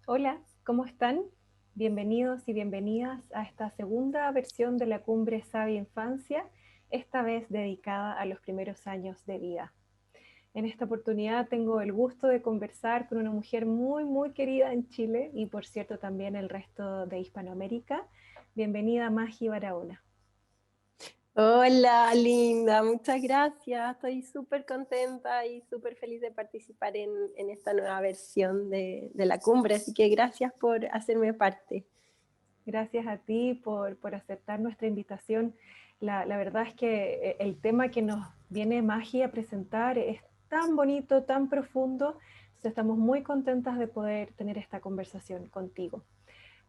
Hola, ¿cómo están? Bienvenidos y bienvenidas a esta segunda versión de la Cumbre Sabia Infancia, esta vez dedicada a los primeros años de vida. En esta oportunidad tengo el gusto de conversar con una mujer muy querida en Chile y por cierto también el resto de Hispanoamérica. Bienvenida Maggie Barahona. Hola, linda, muchas gracias. Estoy súper contenta y súper feliz de participar en esta nueva versión de la cumbre, así que gracias por hacerme parte. Gracias a ti por aceptar nuestra invitación. La verdad es que el tema que nos viene Maggie a presentar es tan bonito, tan profundo, entonces estamos muy contentas de poder tener esta conversación contigo.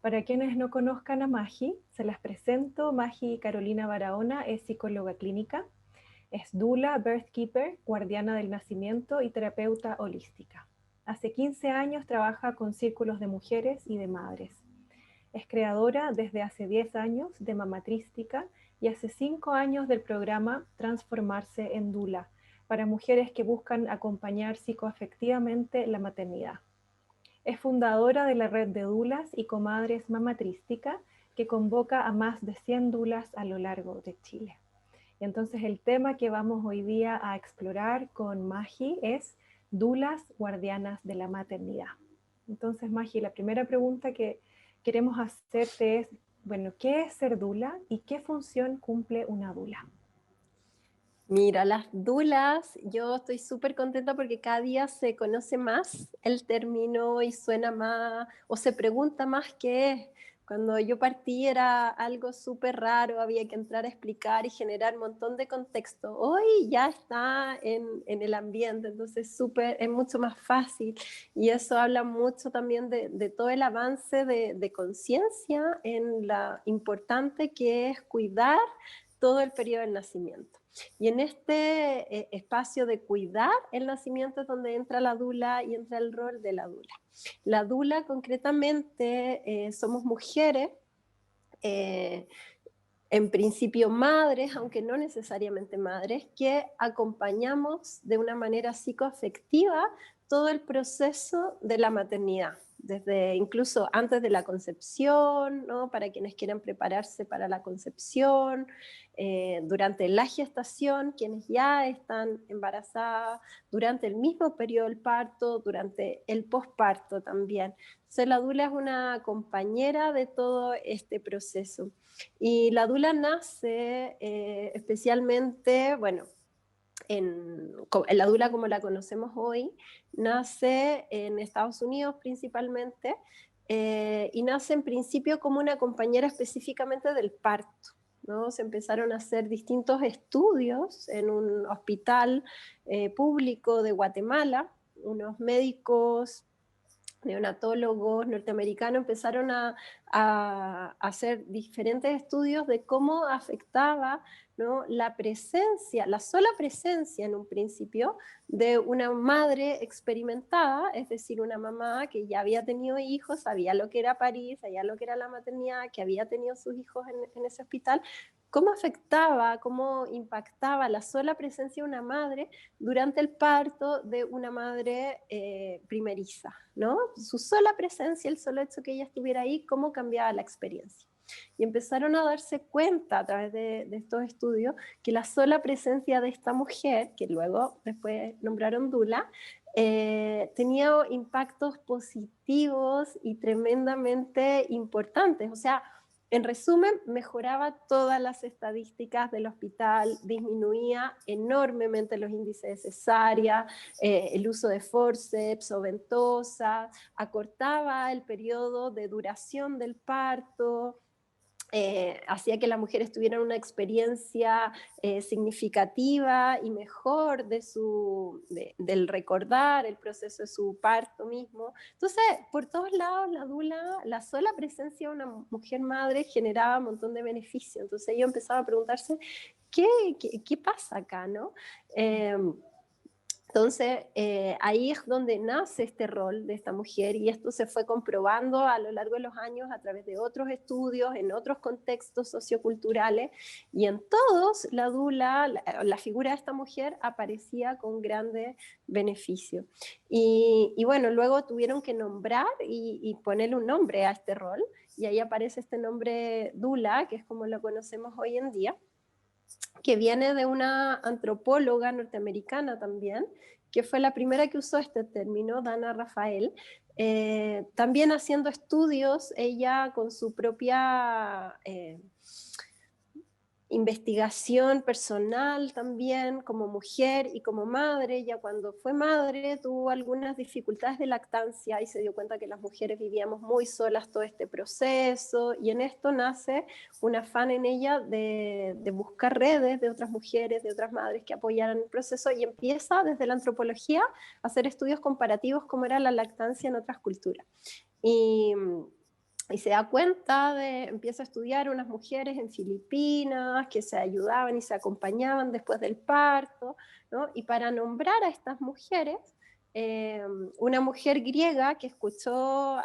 Para quienes no conozcan a Maggie, se las presento. Maggie Carolina Barahona es psicóloga clínica, es doula, birth keeper, guardiana del nacimiento y terapeuta holística. Hace 15 años trabaja con círculos de mujeres y de madres. Es creadora desde hace 10 años de Mamatrística y hace 5 años del programa Transformarse en Doula para mujeres que buscan acompañar psicoafectivamente la maternidad. Es fundadora de la red de doulas y comadres Mamatrística, que convoca a más de 100 doulas a lo largo de Chile. Y entonces el tema que vamos hoy día a explorar con Maggie es doulas guardianas de la maternidad. Entonces, Maggie, la primera pregunta que queremos hacerte es, bueno, ¿qué es ser doula y qué función cumple una doula? Mira, las doulas, yo estoy súper contenta porque cada día se conoce más el término y suena más, o se pregunta más qué es. Cuando yo partí era algo súper raro, había que entrar a explicar y generar un montón de contexto. Hoy ya está en el ambiente, entonces es mucho más fácil y eso habla mucho también de todo el avance de conciencia en la importante que es cuidar todo el periodo del nacimiento. Y en este espacio de cuidar el nacimiento es donde entra la dula y entra el rol de la dula. La dula concretamente somos mujeres, eh, en principio madres, aunque no necesariamente madres, que acompañamos de una manera psicoafectiva todo el proceso de la maternidad, desde incluso antes de la concepción, ¿no? Para quienes quieran prepararse para la concepción, durante la gestación, quienes ya están embarazadas, durante el mismo periodo del parto, durante el posparto también. Entonces la dula es una compañera de todo este proceso. Y la dula nace especialmente, bueno, la dula como la conocemos hoy, nace en Estados Unidos principalmente y nace en principio como una compañera específicamente del parto. ¿No? Se empezaron a hacer distintos estudios en un hospital público de Guatemala, unos médicos neonatólogos norteamericanos empezaron a hacer diferentes estudios de cómo afectaba, ¿no? La presencia, la sola presencia en un principio de una madre experimentada, es decir, una mamá que ya había tenido hijos, sabía lo que era parir, sabía lo que era la maternidad, que había tenido sus hijos en ese hospital, cómo afectaba, cómo impactaba la sola presencia de una madre durante el parto de una madre primeriza, ¿no? Su sola presencia, el solo hecho que ella estuviera ahí, cómo cambiaba la experiencia. Y empezaron a darse cuenta a través de estos estudios que la sola presencia de esta mujer, que luego después nombraron Dula, tenía impactos positivos y tremendamente importantes. O sea, en resumen, mejoraba todas las estadísticas del hospital, disminuía enormemente los índices de cesárea, el uso de forceps o ventosas, acortaba el periodo de duración del parto, hacía que las mujeres tuvieran una experiencia significativa y mejor del recordar el proceso de su parto mismo. Entonces, por todos lados, la dula, la sola presencia de una mujer madre generaba un montón de beneficios. Entonces, ellos empezaban a preguntarse, ¿qué pasa acá, no? Entonces, ahí es donde nace este rol de esta mujer y esto se fue comprobando a lo largo de los años a través de otros estudios, en otros contextos socioculturales y en todos la dula, la figura de esta mujer aparecía con grandes beneficios. Y bueno, luego tuvieron que nombrar y ponerle un nombre a este rol y ahí aparece este nombre dula, que es como lo conocemos hoy en día, que viene de una antropóloga norteamericana también, que fue la primera que usó este término, Dana Rafael, también haciendo estudios, ella con su propia investigación personal también como mujer y como madre. Ya cuando fue madre tuvo algunas dificultades de lactancia y se dio cuenta que las mujeres vivíamos muy solas todo este proceso y en esto nace un afán en ella de buscar redes de otras mujeres, de otras madres que apoyaran el proceso y empieza desde la antropología a hacer estudios comparativos cómo era la lactancia en otras culturas. Y se da cuenta empieza a estudiar unas mujeres en Filipinas que se ayudaban y se acompañaban después del parto, ¿no? Y para nombrar a estas mujeres, una mujer griega que escuchó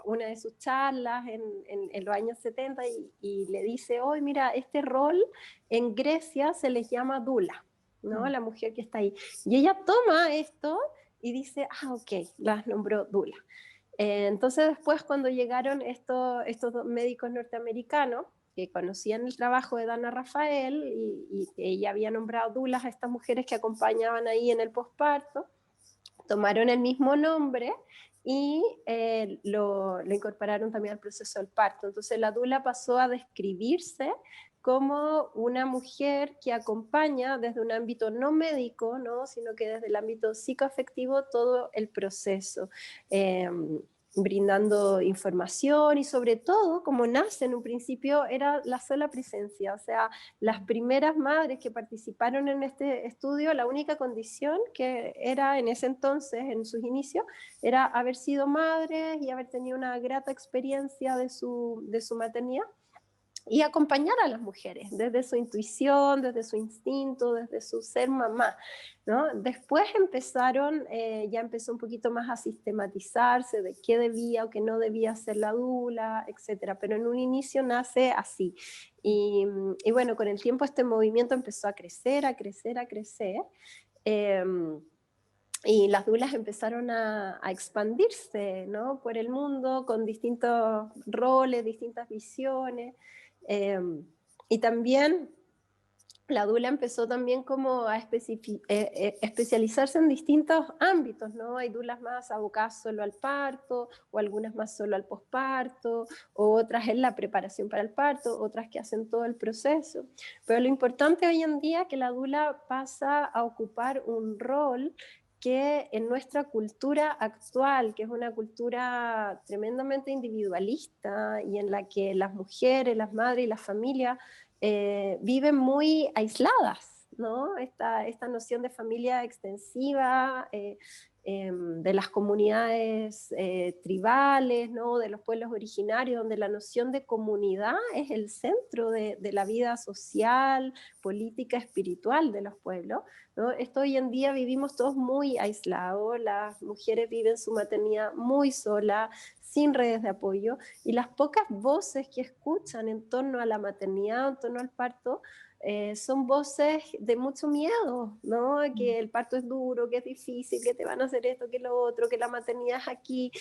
una de sus charlas en los años 70 y le dice, hoy mira, este rol en Grecia se les llama dula, ¿no? La mujer que está ahí. Y ella toma esto y dice, ok, las nombró dula. Entonces después cuando llegaron estos dos médicos norteamericanos que conocían el trabajo de Dana Rafael y ella había nombrado dulas a estas mujeres que acompañaban ahí en el posparto, tomaron el mismo nombre y lo incorporaron también al proceso del parto. Entonces la dula pasó a describirse como una mujer que acompaña desde un ámbito no médico, ¿no? Sino que desde el ámbito psicoafectivo todo el proceso. Brindando información y sobre todo, como nace en un principio, era la sola presencia, o sea, las primeras madres que participaron en este estudio, la única condición que era en ese entonces, en sus inicios, era haber sido madres y haber tenido una grata experiencia de su maternidad y acompañar a las mujeres desde su intuición, desde su instinto, desde su ser mamá, ¿no? Después ya empezó un poquito más a sistematizarse de qué debía o qué no debía hacer la dula, etcétera, pero en un inicio nace así. Y bueno, con el tiempo este movimiento empezó a crecer, a crecer, a crecer. Y las dulas empezaron a expandirse, ¿no? Por el mundo con distintos roles, distintas visiones. Eh, y también la dula empezó también como a especializarse en distintos ámbitos, ¿no? Hay dulas más abocadas solo al parto, o algunas más solo al posparto, o otras en la preparación para el parto, otras que hacen todo el proceso. Pero lo importante hoy en día es que la dula pasa a ocupar un rol que en nuestra cultura actual, que es una cultura tremendamente individualista y en la que las mujeres, las madres y las familias viven muy aisladas, ¿no? Esta noción de familia extensiva, de las comunidades tribales, ¿no? De los pueblos originarios, donde la noción de comunidad es el centro de la vida social, política, espiritual de los pueblos, ¿no? Esto hoy en día vivimos todos muy aislados, las mujeres viven su maternidad muy sola, sin redes de apoyo, y las pocas voces que escuchan en torno a la maternidad, en torno al parto, son voces de mucho miedo, ¿no? Que el parto es duro, que es difícil, que te van a hacer esto, que lo otro, que la maternidad es aquí,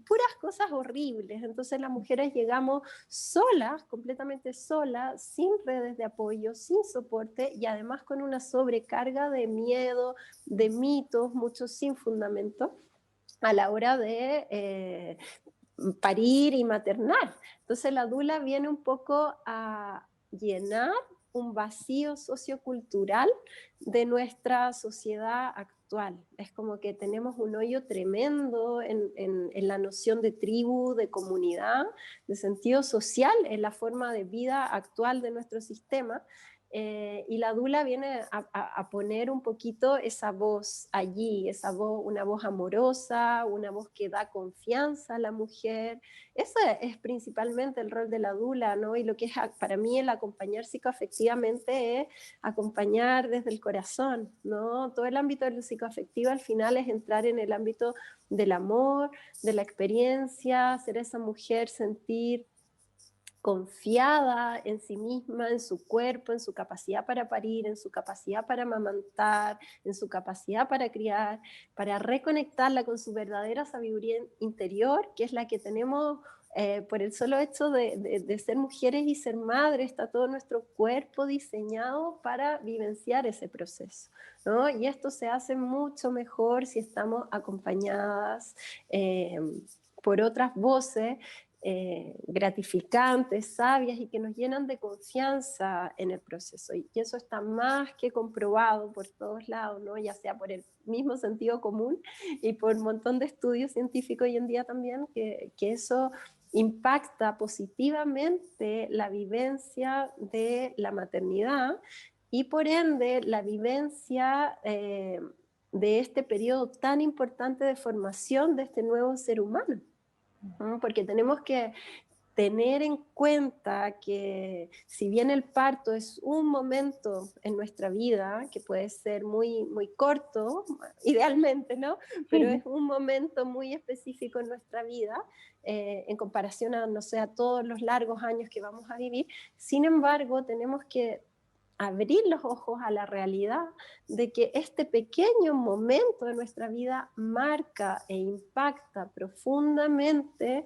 puras cosas horribles. Entonces las mujeres llegamos solas, completamente solas, sin redes de apoyo, sin soporte y además con una sobrecarga de miedo, de mitos, muchos sin fundamento a la hora de parir y maternar. Entonces la dula viene un poco a llenar un vacío sociocultural de nuestra sociedad actual. Es como que tenemos un hoyo tremendo en la noción de tribu, de comunidad, de sentido social, en la forma de vida actual de nuestro sistema. y la dula viene a poner un poquito esa voz allí, esa voz, una voz amorosa, una voz que da confianza a la mujer. Eso es principalmente el rol de la dula, ¿no? Y lo que es para mí el acompañar psicoafectivamente es acompañar desde el corazón, ¿no? Todo el ámbito del psicoafectivo al final es entrar en el ámbito del amor, de la experiencia, ser esa mujer, sentir confiada en sí misma, en su cuerpo, en su capacidad para parir, en su capacidad para amamantar, en su capacidad para criar, para reconectarla con su verdadera sabiduría interior, que es la que tenemos por el solo hecho de ser mujeres y ser madres. Está todo nuestro cuerpo diseñado para vivenciar ese proceso, ¿no? Y esto se hace mucho mejor si estamos acompañadas por otras voces gratificantes, sabias y que nos llenan de confianza en el proceso. Y eso está más que comprobado por todos lados, ¿no? Ya sea por el mismo sentido común y por un montón de estudios científicos hoy en día también, que eso impacta positivamente la vivencia de la maternidad y por ende la vivencia de este periodo tan importante de formación de este nuevo ser humano. ¿No? Porque tenemos que tener en cuenta que si bien el parto es un momento en nuestra vida, que puede ser muy, muy corto, idealmente, ¿no? Pero es un momento muy específico en nuestra vida, en comparación a, no sé, a todos los largos años que vamos a vivir. Sin embargo, tenemos que abrir los ojos a la realidad de que este pequeño momento de nuestra vida marca e impacta profundamente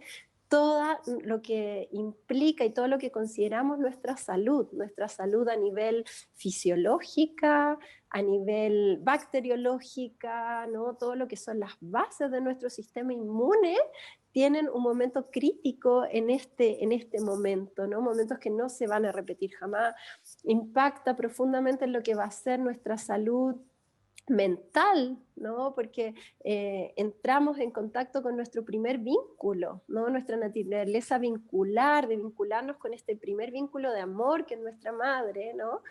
todo lo que implica y todo lo que consideramos nuestra salud a nivel fisiológica, a nivel bacteriológica, ¿no? Todo lo que son las bases de nuestro sistema inmune tienen un momento crítico en este momento, ¿no? Momentos que no se van a repetir jamás. Impacta profundamente en lo que va a ser nuestra salud mental, ¿no? Porque entramos en contacto con nuestro primer vínculo, ¿no? Nuestra naturaleza vincular, de vincularnos con este primer vínculo de amor que es nuestra madre, ¿no?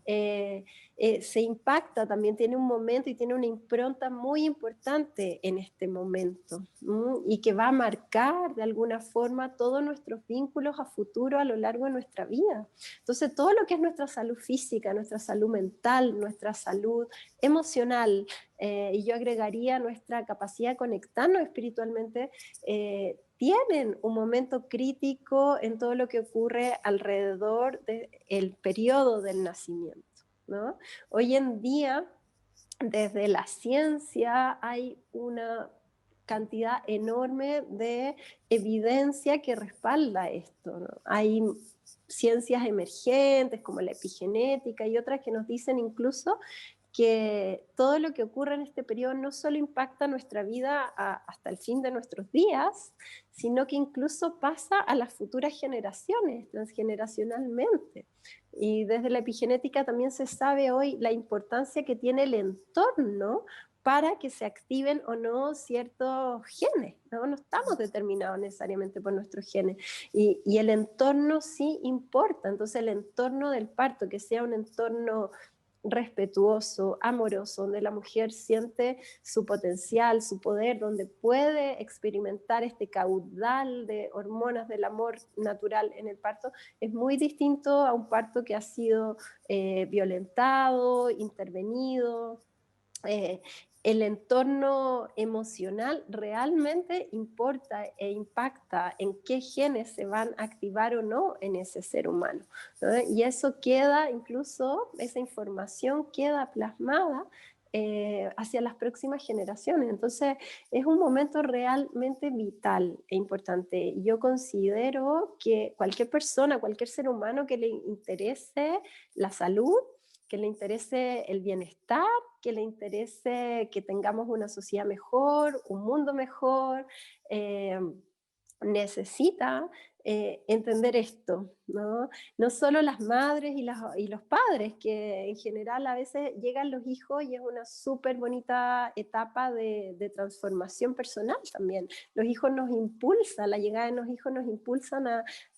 Se impacta, también tiene un momento y tiene una impronta muy importante en este momento, ¿no? Y que va a marcar de alguna forma todos nuestros vínculos a futuro a lo largo de nuestra vida. Entonces, todo lo que es nuestra salud física, nuestra salud mental, nuestra salud emocional, y yo agregaría nuestra capacidad de conectarnos espiritualmente, tienen un momento crítico en todo lo que ocurre alrededor del periodo del nacimiento, ¿no? Hoy en día, desde la ciencia, hay una cantidad enorme de evidencia que respalda esto, ¿no? Hay ciencias emergentes como la epigenética y otras que nos dicen incluso que todo lo que ocurre en este periodo no solo impacta nuestra vida hasta el fin de nuestros días, sino que incluso pasa a las futuras generaciones, transgeneracionalmente. Y desde la epigenética también se sabe hoy la importancia que tiene el entorno para que se activen o no ciertos genes, ¿no? No estamos determinados necesariamente por nuestros genes. Y el entorno sí importa. Entonces el entorno del parto, que sea un entorno respetuoso, amoroso, donde la mujer siente su potencial, su poder, donde puede experimentar este caudal de hormonas del amor natural en el parto, es muy distinto a un parto que ha sido violentado, intervenido. Eh, el entorno emocional realmente importa e impacta en qué genes se van a activar o no en ese ser humano, ¿no? Y eso queda, incluso esa información queda plasmada hacia las próximas generaciones. Entonces es un momento realmente vital e importante. Yo considero que cualquier persona, cualquier ser humano que le interese la salud, que le interese el bienestar, que le interese que tengamos una sociedad mejor, un mundo mejor, necesita entender esto, ¿no? No solo las madres y los padres, que en general a veces llegan los hijos y es una súper bonita etapa de transformación personal también. Los hijos nos impulsan, la llegada de los hijos nos impulsan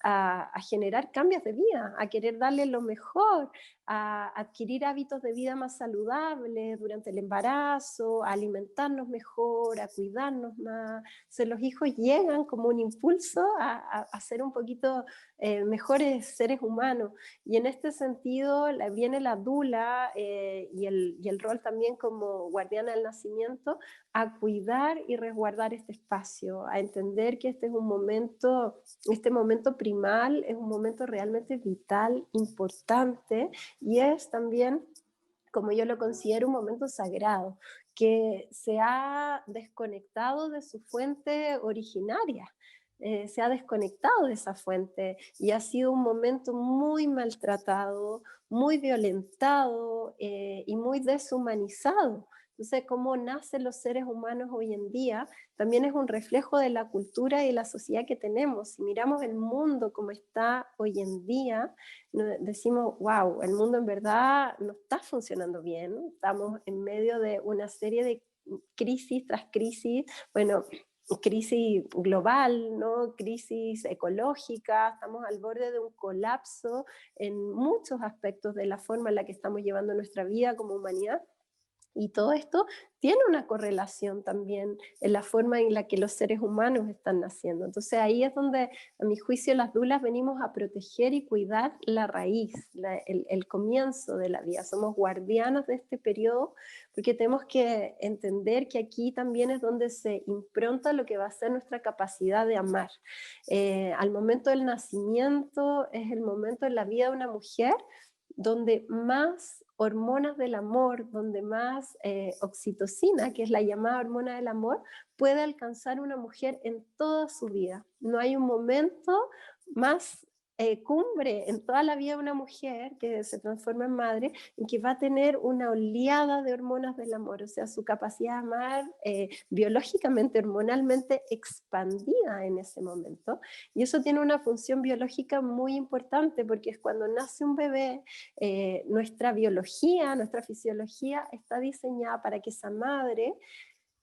a generar cambios de vida, a querer darle lo mejor, a adquirir hábitos de vida más saludables durante el embarazo, a alimentarnos mejor, a cuidarnos más. Entonces los hijos llegan como un impulso a ser un poquito mejores seres humanos. Y en este sentido viene la dula y el rol también como guardiana del nacimiento a cuidar y resguardar este espacio, a entender que este momento primal es un momento realmente vital, importante, y es también, como yo lo considero, un momento sagrado, que se ha desconectado de su fuente originaria. Se ha desconectado de esa fuente y ha sido un momento muy maltratado, muy violentado y muy deshumanizado. Entonces, cómo nacen los seres humanos hoy en día también es un reflejo de la cultura y la sociedad que tenemos. Si miramos el mundo como está hoy en día, decimos, wow, el mundo en verdad no está funcionando bien, ¿no? Estamos en medio de una serie de crisis tras crisis, bueno, crisis global, ¿no? Crisis ecológica, estamos al borde de un colapso en muchos aspectos de la forma en la que estamos llevando nuestra vida como humanidad. Y todo esto tiene una correlación también en la forma en la que los seres humanos están naciendo. Entonces ahí es donde, a mi juicio, las dulas venimos a proteger y cuidar la raíz, el comienzo de la vida. Somos guardianas de este periodo porque tenemos que entender que aquí también es donde se impronta lo que va a ser nuestra capacidad de amar. Al momento del nacimiento es el momento en la vida de una mujer donde más hormonas del amor, donde más oxitocina, que es la llamada hormona del amor, puede alcanzar una mujer en toda su vida. No hay un momento más cumbre en toda la vida de una mujer que se transforma en madre, en que va a tener una oleada de hormonas del amor, o sea, su capacidad de amar biológicamente, hormonalmente expandida en ese momento. Y eso tiene una función biológica muy importante porque es cuando nace un bebé, nuestra biología, nuestra fisiología está diseñada para que esa madre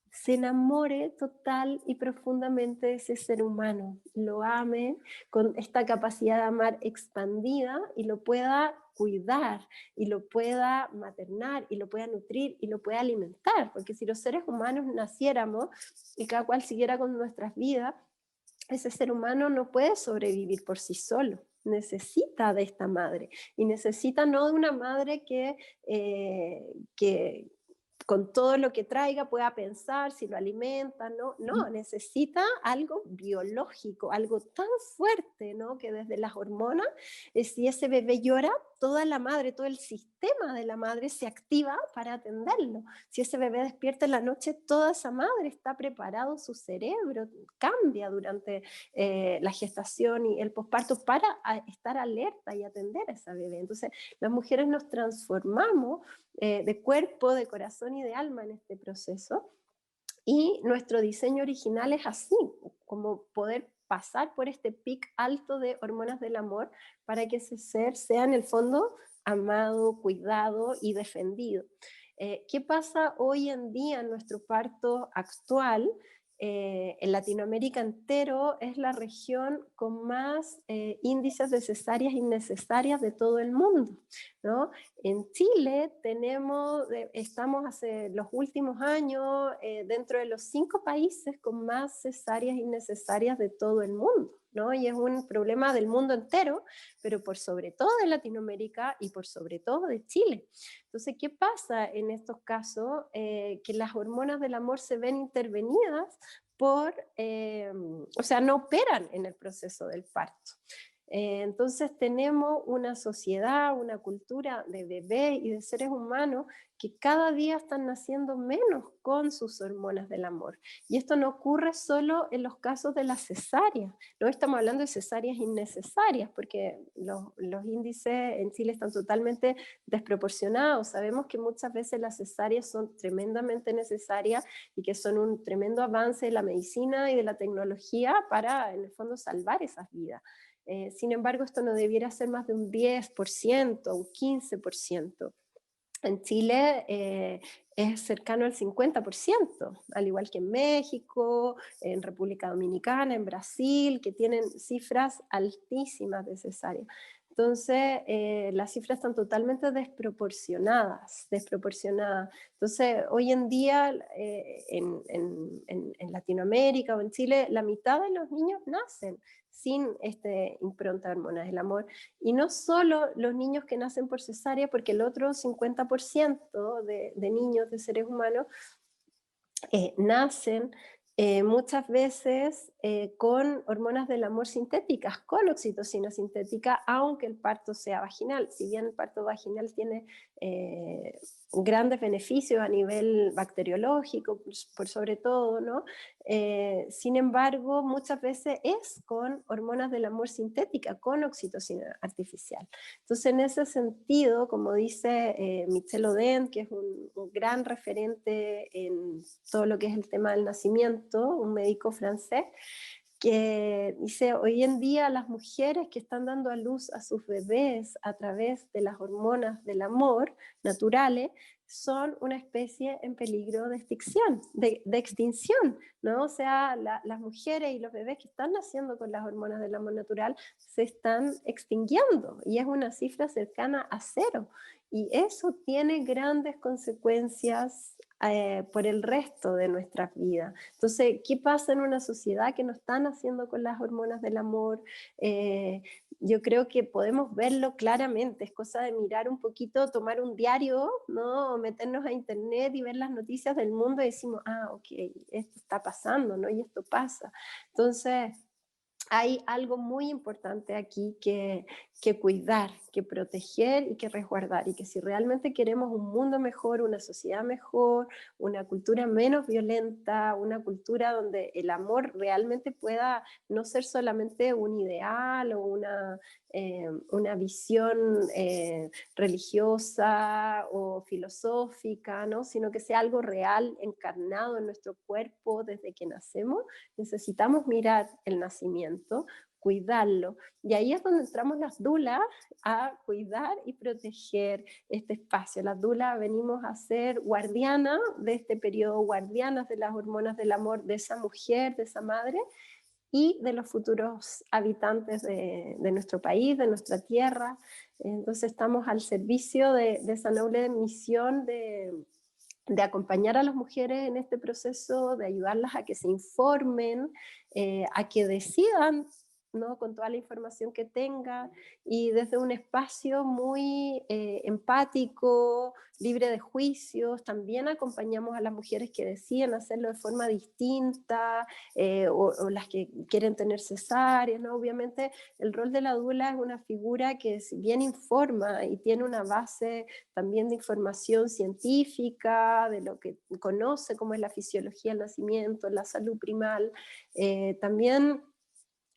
se enamore total y profundamente de ese ser humano, lo ame con esta capacidad de amar expandida y lo pueda cuidar y lo pueda maternar y lo pueda nutrir y lo pueda alimentar, porque si los seres humanos naciéramos y cada cual siguiera con nuestras vidas, ese ser humano no puede sobrevivir por sí solo, necesita de esta madre y necesita no de una madre que con todo lo que traiga pueda pensar si lo alimenta, no, no, necesita algo biológico, algo tan fuerte, ¿no? Que desde las hormonas, si ese bebé llora, toda la madre, todo el sistema de la madre se activa para atenderlo. Si ese bebé despierta en la noche, toda esa madre está preparado, su cerebro cambia durante la gestación y el posparto para estar alerta y atender a esa bebé. Entonces, las mujeres nos transformamos de cuerpo, de corazón y de alma en este proceso. Y nuestro diseño original es así, como poder pasar por este pic alto de hormonas del amor para que ese ser sea en el fondo amado, cuidado y defendido. ¿Qué pasa hoy en día en nuestro parto actual? En Latinoamérica entero es la región con más índices de cesáreas innecesarias de todo el mundo, ¿no? En Chile estamos hace los últimos años dentro de los 5 países con más cesáreas innecesarias de todo el mundo, ¿no? Y es un problema del mundo entero, pero por sobre todo de Latinoamérica y por sobre todo de Chile. Entonces, ¿qué pasa en estos casos? Que las hormonas del amor se ven intervenidas o sea, no operan en el proceso del parto. Entonces tenemos una sociedad, una cultura de bebés y de seres humanos que cada día están naciendo menos con sus hormonas del amor. Y esto no ocurre solo en los casos de la cesárea, no estamos hablando de cesáreas innecesarias, porque los índices en Chile están totalmente desproporcionados. Sabemos que muchas veces las cesáreas son tremendamente necesarias y que son un tremendo avance de la medicina y de la tecnología para, en el fondo, salvar esas vidas. Sin embargo, esto no debiera ser más de un 10%, un 15%. En Chile es cercano al 50%, al igual que en México, en República Dominicana, en Brasil, que tienen cifras altísimas de cesárea. Entonces, las cifras están totalmente desproporcionadas. Entonces, hoy en día, en Latinoamérica o en Chile, la mitad de los niños nacen sin este impronta de hormonas del amor. Y no solo los niños que nacen por cesárea, porque el otro 50% de niños, de seres humanos, nacen muchas veces con hormonas del amor sintéticas, con oxitocina sintética, aunque el parto sea vaginal. Si bien el parto vaginal tiene eh, grandes beneficios a nivel bacteriológico, por sobre todo, ¿no? Sin embargo, muchas veces es con hormonas del amor sintética, con oxitocina artificial. Entonces, en ese sentido, como dice Michel Oden, que es un gran referente en todo lo que es el tema del nacimiento, un médico francés, que dice, hoy en día las mujeres que están dando a luz a sus bebés a través de las hormonas del amor naturales son una especie en peligro de extinción, ¿no? O sea, las mujeres y los bebés que están naciendo con las hormonas del amor natural se están extinguiendo y es una cifra cercana a cero. Y eso tiene grandes consecuencias por el resto de nuestras vidas. Entonces, ¿qué pasa en una sociedad que no están haciendo con las hormonas del amor? Yo creo que podemos verlo claramente, es cosa de mirar un poquito, tomar un diario, ¿no? O meternos a internet y ver las noticias del mundo y decimos, ah, ok, esto está pasando, ¿no? Y esto pasa. Entonces, hay algo muy importante aquí que cuidar, que proteger y que resguardar. Y que si realmente queremos un mundo mejor, una sociedad mejor, una cultura menos violenta, una cultura donde el amor realmente pueda no ser solamente un ideal o una visión religiosa o filosófica, ¿no? Sino que sea algo real, encarnado en nuestro cuerpo desde que nacemos, necesitamos mirar el nacimiento, cuidarlo. Y ahí es donde entramos las dulas a cuidar y proteger este espacio. Las dulas venimos a ser guardianas de este periodo, guardianas de las hormonas del amor de esa mujer, de esa madre, y de los futuros habitantes de nuestro país, de nuestra tierra. Entonces estamos al servicio de esa noble misión de acompañar a las mujeres en este proceso, de ayudarlas a que se informen, a que decidan, ¿no? Con toda la información que tengan y desde un espacio muy empático, libre de juicios. También acompañamos a las mujeres que deciden hacerlo de forma distinta o las que quieren tener cesáreas, ¿no? Obviamente el rol de la dula es una figura que si bien informa y tiene una base también de información científica, de lo que conoce cómo es la fisiología del nacimiento, la salud primal, también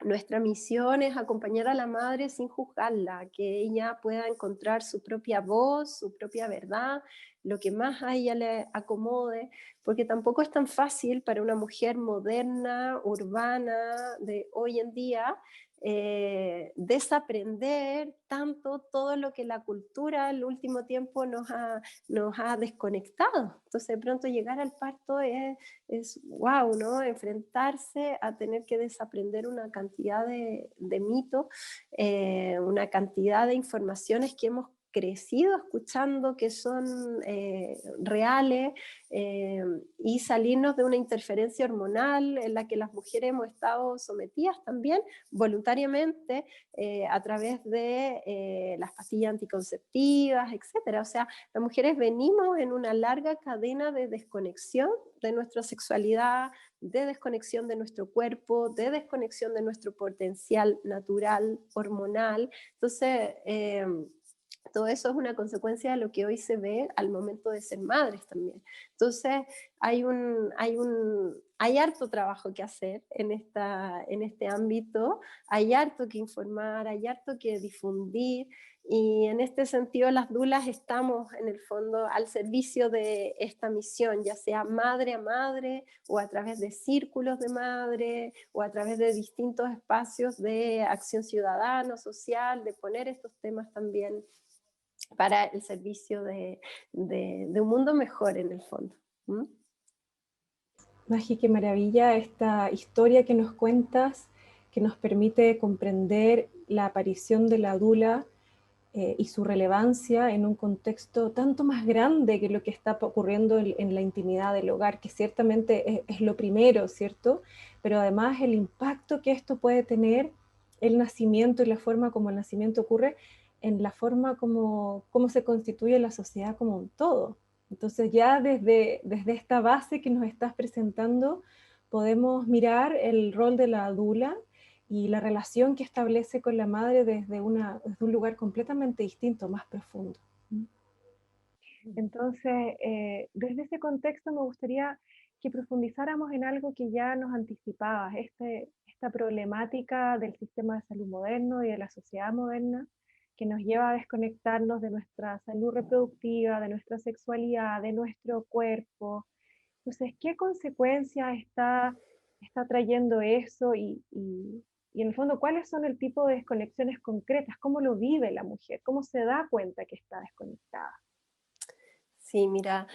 nuestra misión es acompañar a la madre sin juzgarla, que ella pueda encontrar su propia voz, su propia verdad, lo que más a ella le acomode, porque tampoco es tan fácil para una mujer moderna, urbana, de hoy en día, desaprender tanto todo lo que la cultura el último tiempo nos ha desconectado. Entonces de pronto llegar al parto es wow, ¿no? Enfrentarse a tener que desaprender una cantidad de mitos, una cantidad de informaciones que hemos crecido escuchando que son reales y salirnos de una interferencia hormonal en la que las mujeres hemos estado sometidas también voluntariamente a través de las pastillas anticonceptivas, etcétera. O sea, las mujeres venimos en una larga cadena de desconexión de nuestra sexualidad, de desconexión de nuestro cuerpo, de desconexión de nuestro potencial natural, hormonal. Entonces, todo eso es una consecuencia de lo que hoy se ve al momento de ser madres también. Entonces, hay harto trabajo que hacer en este ámbito, hay harto que informar, hay harto que difundir, y en este sentido las dulas estamos en el fondo al servicio de esta misión, ya sea madre a madre o a través de círculos de madre o a través de distintos espacios de acción ciudadana, social, de poner estos temas también para el servicio de un mundo mejor en el fondo. ¿Mm? Magi, qué maravilla esta historia que nos cuentas, que nos permite comprender la aparición de la dula y su relevancia en un contexto tanto más grande que lo que está ocurriendo en la intimidad del hogar, que ciertamente es lo primero, ¿cierto? Pero además el impacto que esto puede tener, el nacimiento y la forma como el nacimiento ocurre, en la forma como se constituye la sociedad como un todo. Entonces ya desde esta base que nos estás presentando, podemos mirar el rol de la dula y la relación que establece con la madre desde un lugar completamente distinto, más profundo. Entonces, desde ese contexto me gustaría que profundizáramos en algo que ya nos anticipabas, esta problemática del sistema de salud moderno y de la sociedad moderna, que nos lleva a desconectarnos de nuestra salud reproductiva, de nuestra sexualidad, de nuestro cuerpo. Entonces, ¿qué consecuencias está trayendo eso y en el fondo, cuáles son el tipo de desconexiones concretas? ¿Cómo lo vive la mujer? ¿Cómo se da cuenta que está desconectada? Sí, mira,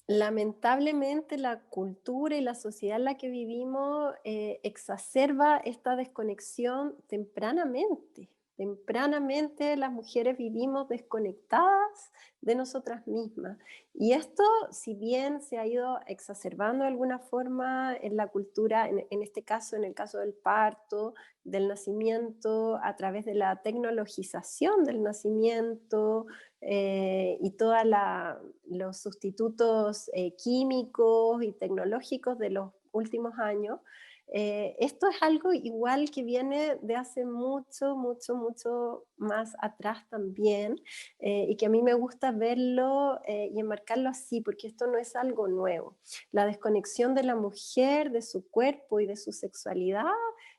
lamentablemente la cultura y la sociedad en la que vivimos exacerba esta desconexión tempranamente. Tempranamente las mujeres vivimos desconectadas de nosotras mismas. Y esto, si bien se ha ido exacerbando de alguna forma en la cultura, en este caso, en el caso del parto, del nacimiento, a través de la tecnologización del nacimiento, y todos los sustitutos químicos y tecnológicos de los últimos años, esto es algo igual que viene de hace mucho, mucho, mucho más atrás también, y que a mí me gusta verlo y enmarcarlo así, porque esto no es algo nuevo. La desconexión de la mujer, de su cuerpo y de su sexualidad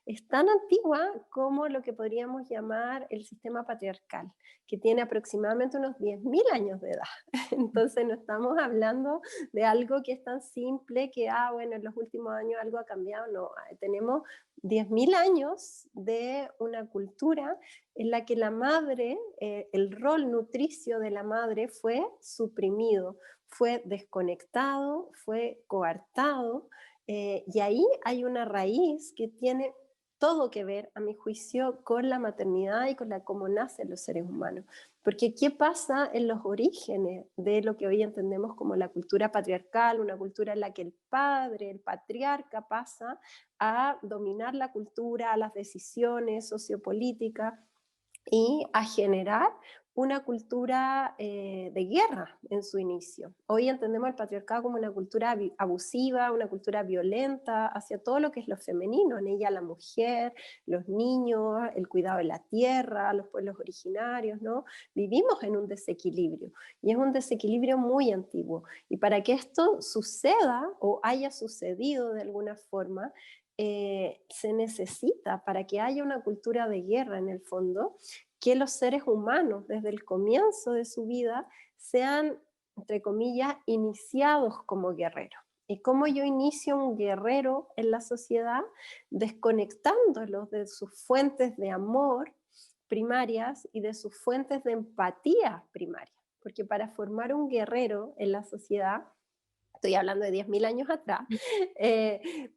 es tan antigua como lo que podríamos llamar el sistema patriarcal, que tiene aproximadamente unos 10.000 años de edad. Entonces no estamos hablando de algo que es tan simple que, bueno, en los últimos años algo ha cambiado. No, tenemos 10.000 años de una cultura en la que la madre, el rol nutricio de la madre fue suprimido, fue desconectado, fue coartado, y ahí hay una raíz que tiene todo que ver, a mi juicio, con la maternidad y con cómo nacen los seres humanos. Porque ¿qué pasa en los orígenes de lo que hoy entendemos como la cultura patriarcal, una cultura en la que el padre, el patriarca, pasa a dominar la cultura, a las decisiones sociopolíticas y a generar una cultura de guerra en su inicio? Hoy entendemos el patriarcado como una cultura abusiva, una cultura violenta hacia todo lo que es lo femenino, en ella la mujer, los niños, el cuidado de la tierra, los pueblos originarios, ¿no? Vivimos en un desequilibrio y es un desequilibrio muy antiguo. Y para que esto suceda o haya sucedido de alguna forma, se necesita, para que haya una cultura de guerra en el fondo, que los seres humanos desde el comienzo de su vida sean, entre comillas, iniciados como guerreros. ¿Y cómo yo inicio un guerrero en la sociedad? Desconectándolos de sus fuentes de amor primarias y de sus fuentes de empatía primarias. Porque para formar un guerrero en la sociedad, estoy hablando de 10.000 años atrás,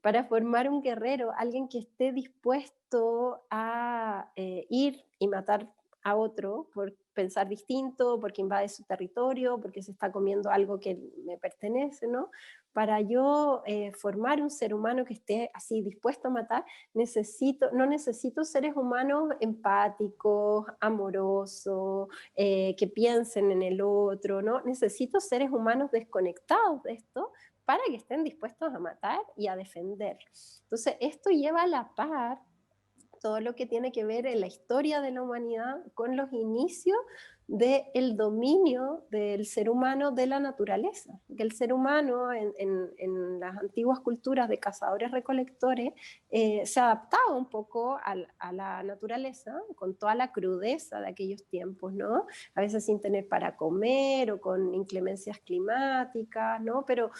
para formar un guerrero, alguien que esté dispuesto a ir y matar a otro por pensar distinto, porque invade su territorio, porque se está comiendo algo que me pertenece, ¿no? Para yo formar un ser humano que esté así dispuesto a matar, no necesito seres humanos empáticos, amorosos, que piensen en el otro, ¿no? Necesito seres humanos desconectados de esto para que estén dispuestos a matar y a defender. Entonces, esto lleva a la par todo lo que tiene que ver en la historia de la humanidad con los inicios del dominio del ser humano de la naturaleza. Que el ser humano en las antiguas culturas de cazadores-recolectores se adaptaba un poco a la naturaleza con toda la crudeza de aquellos tiempos, ¿no? A veces sin tener para comer o con inclemencias climáticas, ¿no? Pero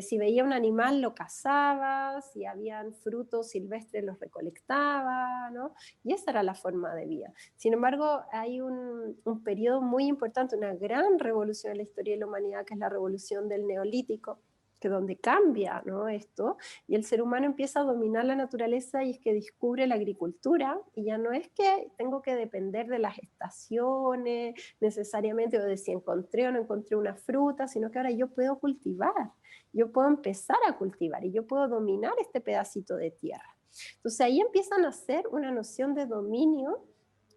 si veía un animal lo cazaba, si habían frutos silvestres los recolectaba, ¿no? Y esa era la forma de vida. Sin embargo, hay un periodo muy importante, una gran revolución en la historia de la humanidad, que es la revolución del Neolítico, que donde cambia, ¿no?, esto, y el ser humano empieza a dominar la naturaleza, y es que descubre la agricultura, y ya no es que tengo que depender de las estaciones necesariamente, o de si encontré o no encontré una fruta, sino que ahora yo puedo cultivar, yo puedo empezar a cultivar, y yo puedo dominar este pedacito de tierra. Entonces ahí empieza a nacer una noción de dominio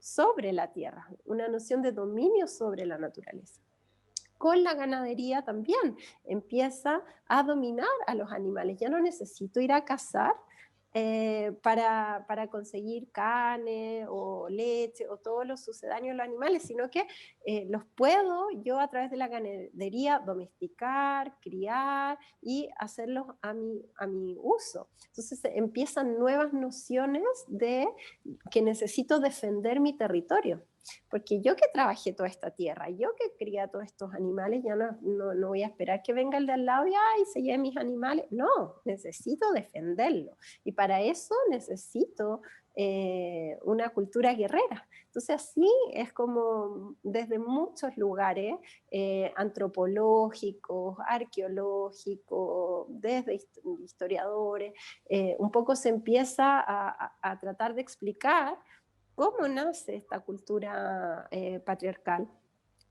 sobre la tierra, una noción de dominio sobre la naturaleza. Con la ganadería también empieza a dominar a los animales. Ya no necesito ir a cazar para conseguir carne o leche o todos los sucedáneos de los animales, sino que los puedo yo a través de la ganadería domesticar, criar y hacerlos a mi uso. Entonces empiezan nuevas nociones de que necesito defender mi territorio. Porque yo que trabajé toda esta tierra, yo que crié a todos estos animales, ya no voy a esperar que venga el de al lado y ay, se lleve mis animales. No, necesito defenderlo. Y para eso necesito una cultura guerrera. Entonces así es como desde muchos lugares antropológicos, arqueológicos, desde historiadores, un poco se empieza a tratar de explicar cómo nace esta cultura patriarcal.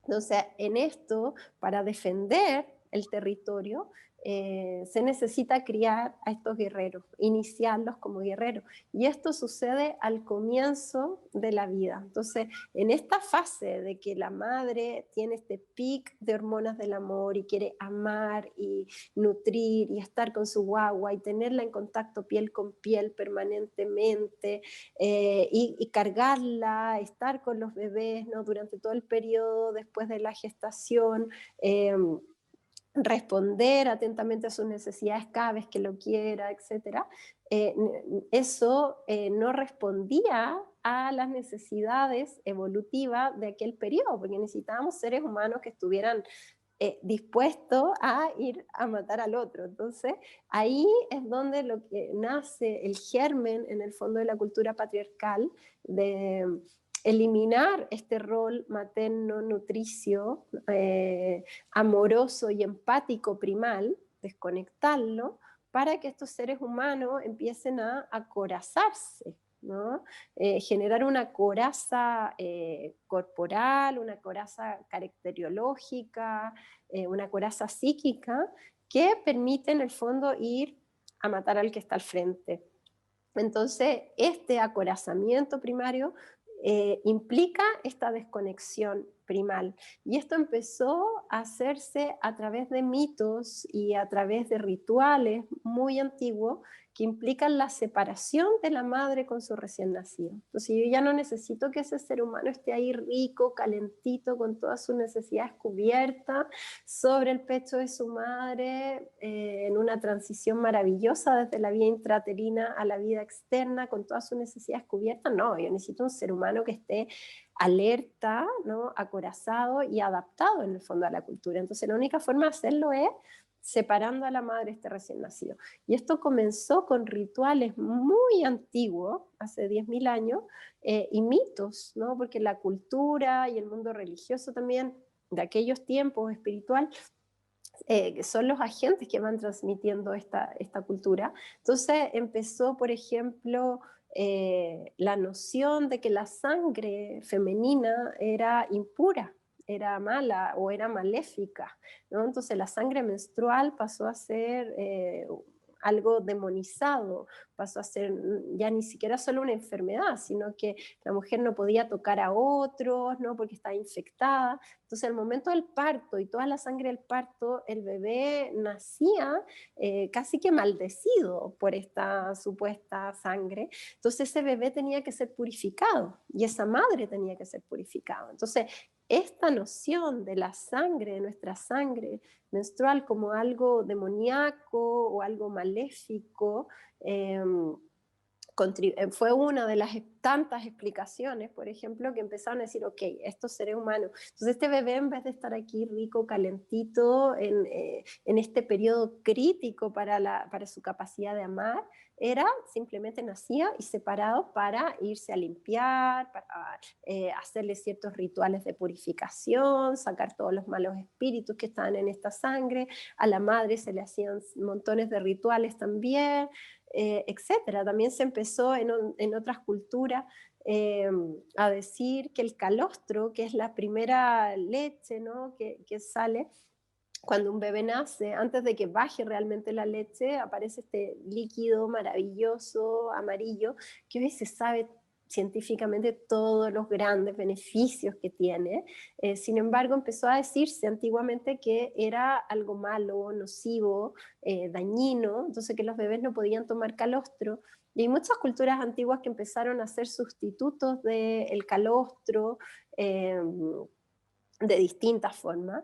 Entonces, en esto, para defender el territorio, se necesita criar a estos guerreros, iniciarlos como guerreros. Y esto sucede al comienzo de la vida. Entonces, en esta fase de que la madre tiene este pic de hormonas del amor y quiere amar y nutrir y estar con su guagua y tenerla en contacto piel con piel permanentemente, y cargarla, estar con los bebés, ¿no?, durante todo el periodo después de la gestación, responder atentamente a sus necesidades cada vez que lo quiera, etcétera. Eso no respondía a las necesidades evolutivas de aquel periodo, porque necesitábamos seres humanos que estuvieran dispuestos a ir a matar al otro. Entonces, ahí es donde lo que nace el germen, en el fondo, de la cultura patriarcal, de eliminar este rol materno, nutricio, amoroso y empático primal, desconectarlo, para que estos seres humanos empiecen a acorazarse, ¿no? Generar una coraza corporal, una coraza caracteriológica, una coraza psíquica, que permite en el fondo ir a matar al que está al frente. Entonces, este acorazamiento primario implica esta desconexión primal. Y esto empezó a hacerse a través de mitos y a través de rituales muy antiguos que implican la separación de la madre con su recién nacido. Entonces yo ya no necesito que ese ser humano esté ahí rico, calentito, con todas sus necesidades cubiertas sobre el pecho de su madre, en una transición maravillosa desde la vida intrauterina a la vida externa, con todas sus necesidades cubiertas. No, yo necesito un ser humano que esté alerta, ¿no?, acorazado y adaptado en el fondo a la cultura. Entonces la única forma de hacerlo es separando a la madre este recién nacido. Y esto comenzó con rituales muy antiguos, hace 10.000 años, y mitos, ¿no?, porque la cultura y el mundo religioso también de aquellos tiempos espiritual son los agentes que van transmitiendo esta cultura. Entonces empezó, por ejemplo, la noción de que la sangre femenina era impura, era mala o era maléfica, ¿no? Entonces la sangre menstrual pasó a ser algo demonizado, pasó a ser ya ni siquiera solo una enfermedad, sino que la mujer no podía tocar a otros, ¿no?, porque estaba infectada. Entonces, al momento del parto y toda la sangre del parto, el bebé nacía casi que maldecido por esta supuesta sangre. Entonces, ese bebé tenía que ser purificado y esa madre tenía que ser purificada. Entonces, esta noción de la sangre, de nuestra sangre menstrual como algo demoníaco o algo maléfico, eh, fue una de las tantas explicaciones, por ejemplo, que empezaron a decir, ok, esto es ser humano. Entonces este bebé, en vez de estar aquí rico, calentito, en este periodo crítico para su capacidad de amar, era simplemente nacía y separado para irse a limpiar, para hacerle ciertos rituales de purificación, sacar todos los malos espíritus que estaban en esta sangre. A la madre se le hacían montones de rituales también, etcétera. También se empezó en otras culturas eh, a decir que el calostro, que es la primera leche, ¿no?, que sale cuando un bebé nace, antes de que baje realmente la leche, aparece este líquido maravilloso, amarillo, que hoy se sabe científicamente todos los grandes beneficios que tiene. Sin embargo, empezó a decirse antiguamente que era algo malo, nocivo, dañino, entonces que los bebés no podían tomar calostro. Y hay muchas culturas antiguas que empezaron a ser sustitutos del calostro, de distintas formas,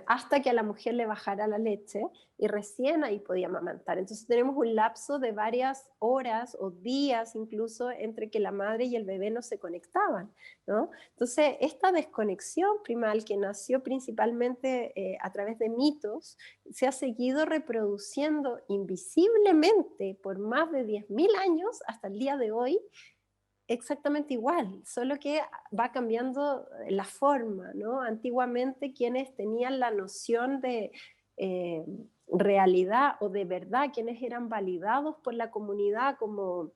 hasta que a la mujer le bajara la leche y recién ahí podía amamantar. Entonces tenemos un lapso de varias horas o días incluso entre que la madre y el bebé no se conectaban, ¿no? Entonces esta desconexión primal que nació principalmente a través de mitos se ha seguido reproduciendo invisiblemente por más de 10.000 años hasta el día de hoy, exactamente igual, solo que va cambiando la forma, ¿no? Antiguamente quienes tenían la noción de eh, realidad o de verdad, quienes eran validados por la comunidad como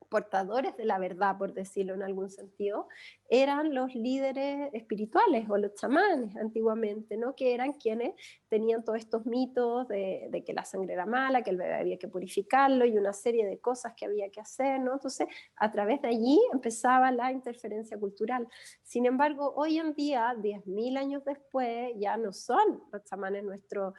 portadores de la verdad, por decirlo en algún sentido, eran los líderes espirituales o los chamanes antiguamente, ¿no? Que eran quienes tenían todos estos mitos de que la sangre era mala, que el bebé había que purificarlo y una serie de cosas que había que hacer, ¿no? Entonces, a través de allí empezaba la interferencia cultural. Sin embargo, hoy en día, 10.000 años después, ya no son los chamanes nuestros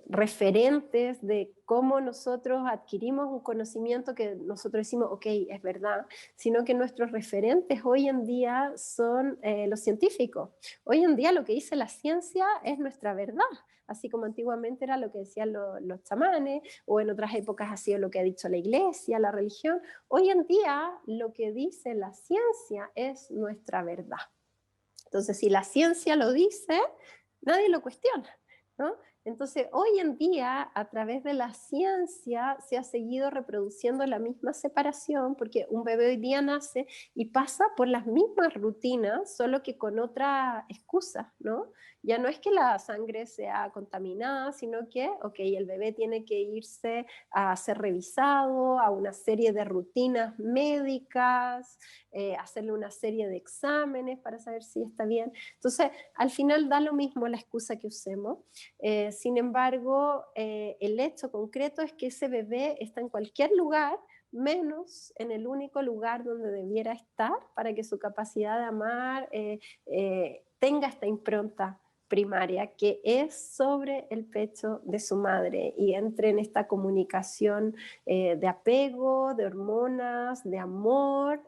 referentes de cómo nosotros adquirimos un conocimiento que nosotros decimos, ok, es verdad, sino que nuestros referentes hoy en día son los científicos. Hoy en día lo que dice la ciencia es nuestra verdad, así como antiguamente era lo que decían los chamanes, o en otras épocas ha sido lo que ha dicho la iglesia, la religión. Hoy en día lo que dice la ciencia es nuestra verdad. Entonces, si la ciencia lo dice, nadie lo cuestiona, ¿no? Entonces, hoy en día, a través de la ciencia, se ha seguido reproduciendo la misma separación, porque un bebé hoy día nace y pasa por las mismas rutinas, solo que con otra excusa, ¿no? Ya no es que la sangre sea contaminada, sino que, ok, el bebé tiene que irse a ser revisado, a una serie de rutinas médicas, hacerle una serie de exámenes para saber si está bien. Entonces, al final da lo mismo la excusa que usemos. Sin embargo, el hecho concreto es que ese bebé está en cualquier lugar, menos en el único lugar donde debiera estar para que su capacidad de amar tenga esta impronta primaria que es sobre el pecho de su madre y entre en esta comunicación de apego, de hormonas, de amor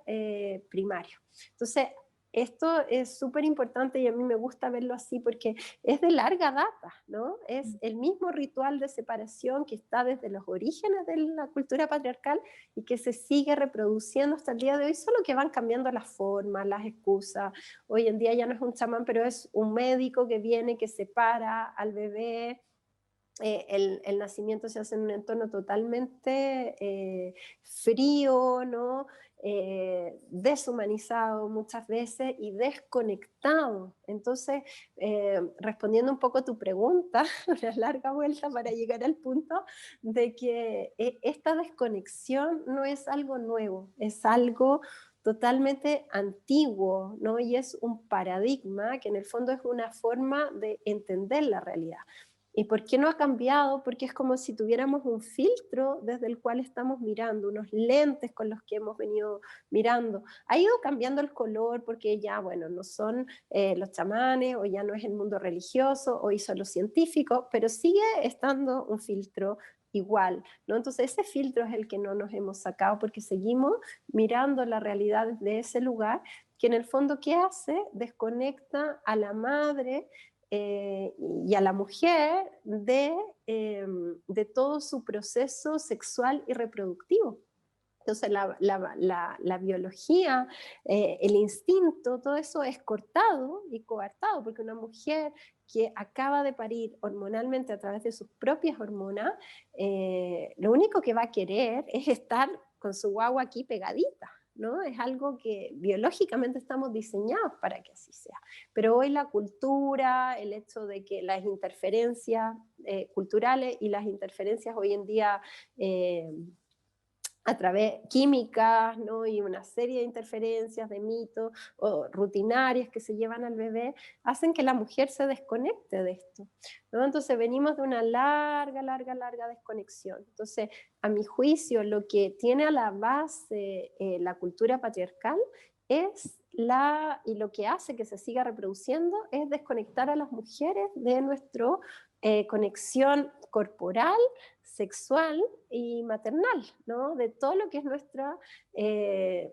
primario. Entonces, esto es súper importante y a mí me gusta verlo así porque es de larga data, ¿no? Es el mismo ritual de separación que está desde los orígenes de la cultura patriarcal y que se sigue reproduciendo hasta el día de hoy, solo que van cambiando las formas, las excusas. Hoy en día ya no es un chamán, pero es un médico que viene, que separa al bebé. El nacimiento se hace en un entorno totalmente frío, ¿no? Deshumanizado muchas veces y desconectado. Entonces, respondiendo un poco a tu pregunta, una larga vuelta para llegar al punto de que esta desconexión no es algo nuevo, es algo totalmente antiguo, ¿no? Y es un paradigma que en el fondo es una forma de entender la realidad. ¿Y por qué no ha cambiado? Porque es como si tuviéramos un filtro desde el cual estamos mirando, unos lentes con los que hemos venido mirando. Ha ido cambiando el color porque ya, bueno, no son los chamanes o ya no es el mundo religioso o hizo los científicos, pero sigue estando un filtro igual, ¿no? Entonces ese filtro es el que no nos hemos sacado porque seguimos mirando la realidad desde ese lugar que en el fondo, ¿qué hace? Desconecta a la madre y a la mujer de todo su proceso sexual y reproductivo. Entonces la biología, el instinto, todo eso es cortado y coartado, porque una mujer que acaba de parir hormonalmente a través de sus propias hormonas, lo único que va a querer es estar con su guagua aquí pegadita. ¿No? Es algo que biológicamente estamos diseñados para que así sea. Pero hoy la cultura, el hecho de que las interferencias culturales y las interferencias hoy en día a través químicas, ¿no? Y una serie de interferencias, de mitos o rutinarias que se llevan al bebé, hacen que la mujer se desconecte de esto, ¿no? Entonces venimos de una larga desconexión. Entonces, a mi juicio, lo que tiene a la base la cultura patriarcal es y lo que hace que se siga reproduciendo es desconectar a las mujeres de nuestra conexión corporal, sexual y maternal, ¿no? De todo lo que es nuestra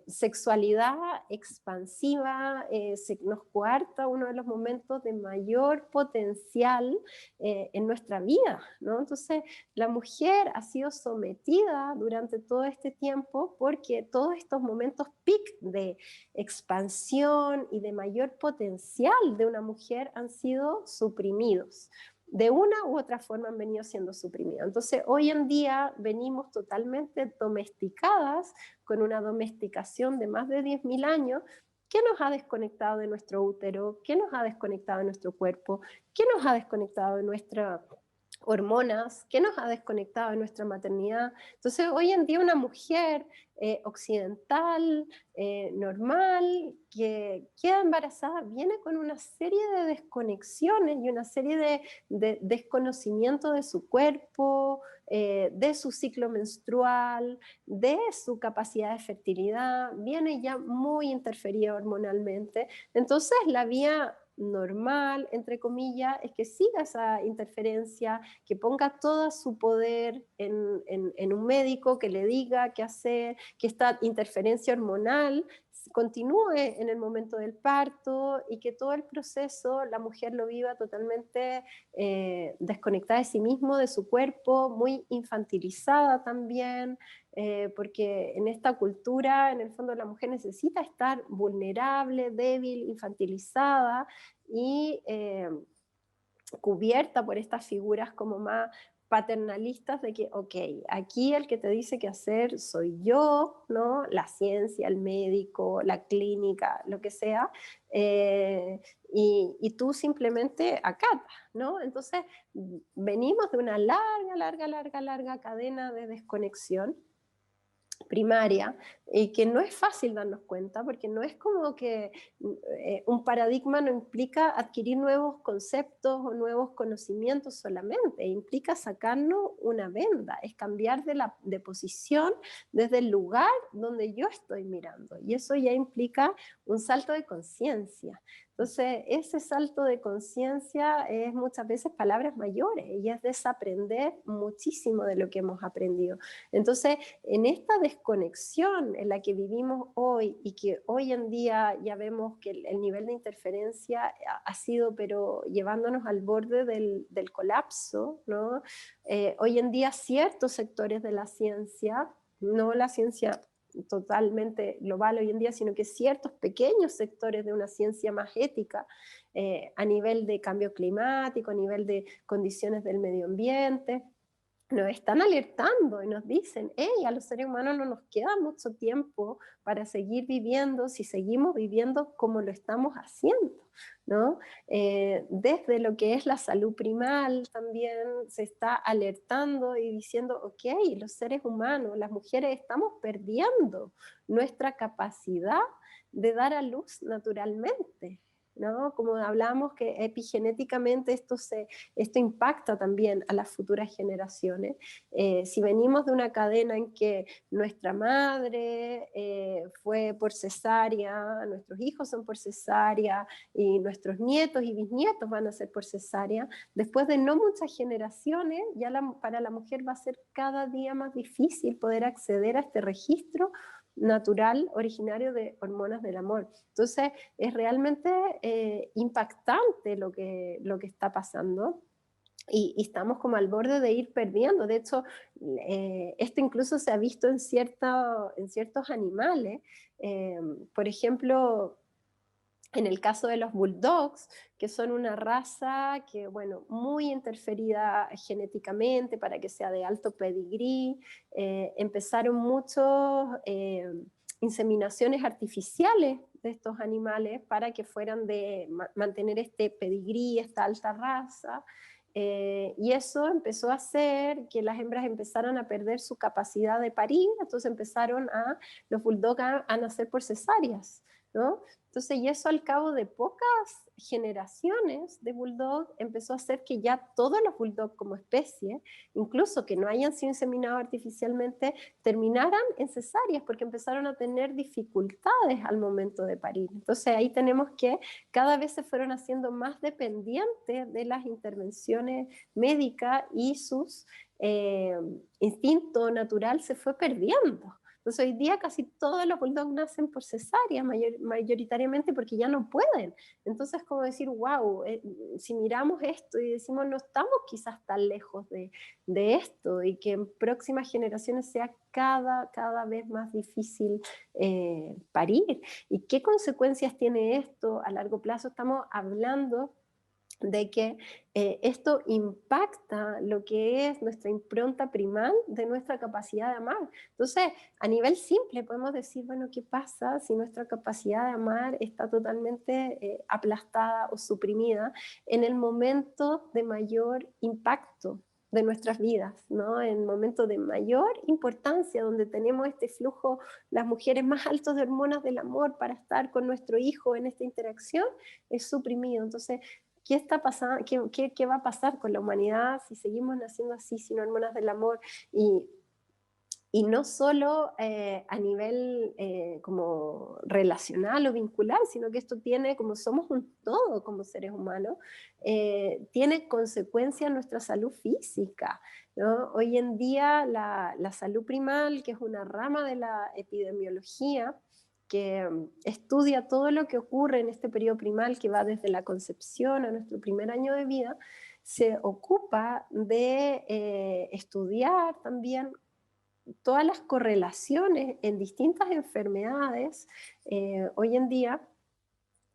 sexualidad expansiva, nos coarta uno de los momentos de mayor potencial en nuestra vida, ¿no? Entonces, la mujer ha sido sometida durante todo este tiempo porque todos estos momentos peak de expansión y de mayor potencial de una mujer han sido suprimidos. De una u otra forma han venido siendo suprimidos. Entonces, hoy en día venimos totalmente domesticadas, con una domesticación de más de 10.000 años, que nos ha desconectado de nuestro útero, que nos ha desconectado de nuestro cuerpo, que nos ha desconectado de nuestras hormonas, que nos ha desconectado de nuestra maternidad. Entonces, hoy en día una mujer occidental, normal, que queda embarazada, viene con una serie de desconexiones y una serie de desconocimiento de su cuerpo, de su ciclo menstrual, de su capacidad de fertilidad, viene ya muy interferida hormonalmente. Entonces, la vía normal, entre comillas, es que siga esa interferencia, que ponga todo su poder en un médico, que le diga qué hacer, que esta interferencia hormonal continúe en el momento del parto y que todo el proceso la mujer lo viva totalmente desconectada de sí mismo, de su cuerpo, muy infantilizada también, porque en esta cultura, en el fondo, la mujer necesita estar vulnerable, débil, infantilizada y cubierta por estas figuras como más paternalistas de que, ok, aquí el que te dice qué hacer soy yo, ¿no? La ciencia, el médico, la clínica, lo que sea, y tú simplemente acatas, ¿no? Entonces, venimos de una larga cadena de desconexión primaria y que no es fácil darnos cuenta porque no es como que un paradigma no implica adquirir nuevos conceptos o nuevos conocimientos solamente, implica sacarnos una venda, es cambiar de posición desde el lugar donde yo estoy mirando y eso ya implica un salto de conciencia. Entonces, ese salto de conciencia es muchas veces palabras mayores y es desaprender muchísimo de lo que hemos aprendido. Entonces, en esta desconexión en la que vivimos hoy y que hoy en día ya vemos que el nivel de interferencia ha sido, pero llevándonos al borde del colapso, ¿no? Hoy en día ciertos sectores de la ciencia, no la ciencia totalmente global hoy en día, sino que ciertos pequeños sectores de una ciencia más ética a nivel de cambio climático, a nivel de condiciones del medio ambiente, nos están alertando y nos dicen, hey, a los seres humanos no nos queda mucho tiempo para seguir viviendo si seguimos viviendo como lo estamos haciendo, ¿no? Desde lo que es la salud primal también se está alertando y diciendo, ok, los seres humanos, las mujeres estamos perdiendo nuestra capacidad de dar a luz naturalmente. ¿no? Como hablamos que epigenéticamente esto impacta también a las futuras generaciones. Si venimos de una cadena en que nuestra madre fue por cesárea, nuestros hijos son por cesárea y nuestros nietos y bisnietos van a ser por cesárea, después de no muchas generaciones, ya para la mujer va a ser cada día más difícil poder acceder a este registro natural originario de hormonas del amor. Entonces, es realmente impactante lo que está pasando. Y estamos como al borde de ir perdiendo. De hecho, esto incluso se ha visto en ciertos animales. Eh, por ejemplo, en el caso de los bulldogs, que son una raza que, bueno, muy interferida genéticamente para que sea de alto pedigrí, empezaron muchos inseminaciones artificiales de estos animales para que fueran de mantener este pedigrí, esta alta raza. Y eso empezó a hacer que las hembras empezaran a perder su capacidad de parir, entonces empezaron los bulldogs a nacer por cesáreas, ¿no? Entonces, y eso al cabo de pocas generaciones de bulldog empezó a hacer que ya todos los bulldogs como especie, incluso que no hayan sido inseminados artificialmente, terminaran en cesáreas porque empezaron a tener dificultades al momento de parir. Entonces, ahí tenemos que cada vez se fueron haciendo más dependientes de las intervenciones médicas y sus instinto natural se fue perdiendo. Entonces hoy día casi todos los bulldogs nacen por cesárea, mayoritariamente porque ya no pueden. Entonces como decir, wow, si miramos esto y decimos no estamos quizás tan lejos de esto y que en próximas generaciones sea cada vez más difícil parir. ¿Y qué consecuencias tiene esto a largo plazo? Estamos hablando de que esto impacta lo que es nuestra impronta primal de nuestra capacidad de amar. Entonces, a nivel simple podemos decir, bueno, ¿qué pasa si nuestra capacidad de amar está totalmente aplastada o suprimida en el momento de mayor impacto de nuestras vidas, ¿no? En momentos de mayor importancia, donde tenemos este flujo, las mujeres más altos de hormonas del amor para estar con nuestro hijo en esta interacción, es suprimido. Entonces, ¿qué está pasando? ¿Qué va a pasar con la humanidad si seguimos naciendo así, sin hormonas del amor? Y no solo a nivel como relacional o vincular, sino que esto tiene, como somos un todo como seres humanos, tiene consecuencias en nuestra salud física, ¿no? Hoy en día la salud primal, que es una rama de la epidemiología, que estudia todo lo que ocurre en este periodo primal que va desde la concepción a nuestro primer año de vida, se ocupa de estudiar también todas las correlaciones en distintas enfermedades hoy en día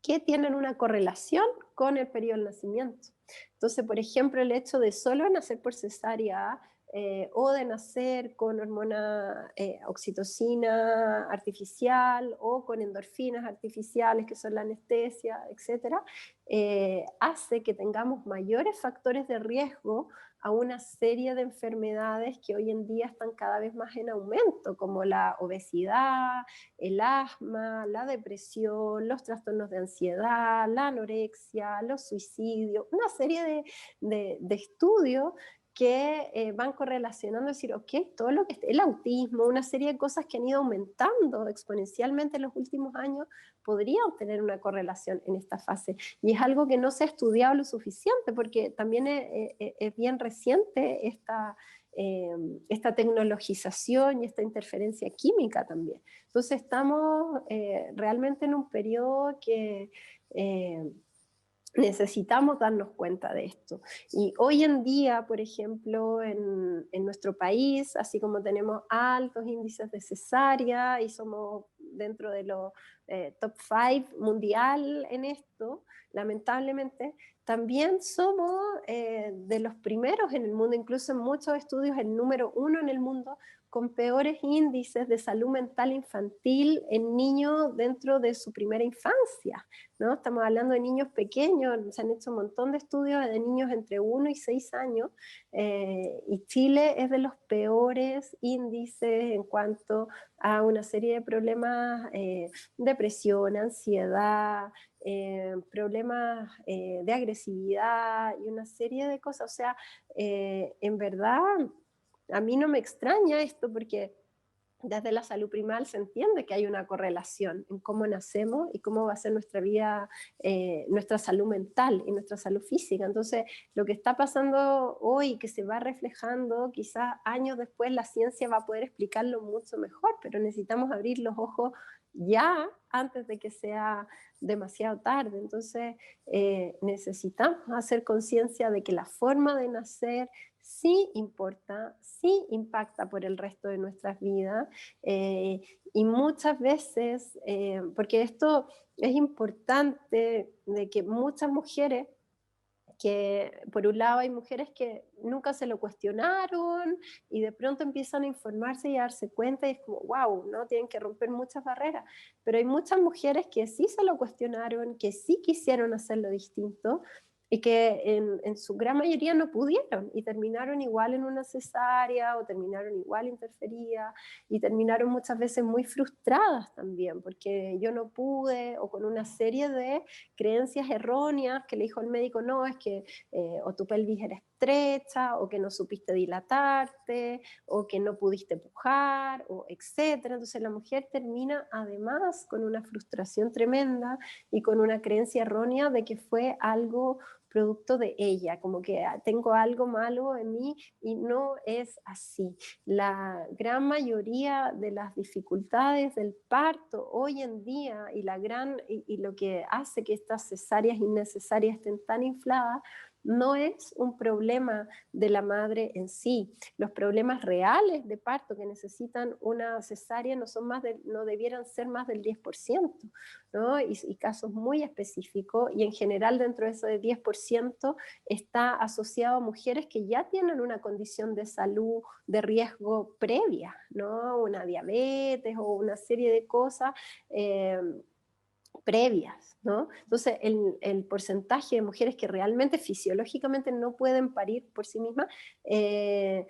que tienen una correlación con el periodo del nacimiento. Entonces, por ejemplo, el hecho de solo nacer por cesárea o de nacer con hormona oxitocina artificial o con endorfinas artificiales, que son la anestesia, etcétera, hace que tengamos mayores factores de riesgo a una serie de enfermedades que hoy en día están cada vez más en aumento, como la obesidad, el asma, la depresión, los trastornos de ansiedad, la anorexia, los suicidios, una serie de estudios que van correlacionando, decir, ok, todo lo que el autismo, una serie de cosas que han ido aumentando exponencialmente en los últimos años, podrían tener una correlación en esta fase. Y es algo que no se ha estudiado lo suficiente, porque también es bien reciente esta tecnologización y esta interferencia química también. Entonces estamos realmente en un periodo que necesitamos darnos cuenta de esto. Y hoy en día, por ejemplo, en nuestro país, así como tenemos altos índices de cesárea y somos dentro de los top 5 mundial en esto, lamentablemente, también somos de los primeros en el mundo, incluso en muchos estudios el número 1 en el mundo con peores índices de salud mental infantil en niños dentro de su primera infancia, ¿no? Estamos hablando de niños pequeños, se han hecho un montón de estudios de niños entre 1 y 6 años, y Chile es de los peores índices en cuanto a una serie de problemas, depresión, ansiedad, problemas de agresividad y una serie de cosas. O sea, en verdad, a mí no me extraña esto porque desde la salud primal se entiende que hay una correlación en cómo nacemos y cómo va a ser nuestra vida, nuestra salud mental y nuestra salud física. Entonces, lo que está pasando hoy, que se va reflejando, quizás años después la ciencia va a poder explicarlo mucho mejor, pero necesitamos abrir los ojos ya antes de que sea demasiado tarde. Entonces, necesitamos hacer conciencia de que la forma de nacer sí importa, sí impacta por el resto de nuestras vidas, eh, y muchas veces, porque esto es importante, de que muchas mujeres, que por un lado hay mujeres que nunca se lo cuestionaron y de pronto empiezan a informarse y a darse cuenta y es como, wow, ¿no? Tienen que romper muchas barreras, pero hay muchas mujeres que sí se lo cuestionaron, que sí quisieron hacerlo distinto y que en su gran mayoría no pudieron y terminaron igual en una cesárea o terminaron igual interferida y terminaron muchas veces muy frustradas también porque yo no pude o con una serie de creencias erróneas que le dijo el médico, no, es que o tu pelvis era estrecha, o que no supiste dilatarte, o que no pudiste pujar, o etcétera. Entonces la mujer termina además con una frustración tremenda y con una creencia errónea de que fue algo producto de ella, como que tengo algo malo en mí y no es así. La gran mayoría de las dificultades del parto hoy en día y lo que hace que estas cesáreas innecesarias estén tan infladas no es un problema de la madre en sí. Los problemas reales de parto que necesitan una cesárea no debieran ser más del 10%, ¿no? Y casos muy específicos, y en general dentro de ese 10% está asociado a mujeres que ya tienen una condición de salud de riesgo previa, ¿no? Una diabetes o una serie de cosas previas, ¿no? Entonces, el porcentaje de mujeres que realmente fisiológicamente no pueden parir por sí mismas eh,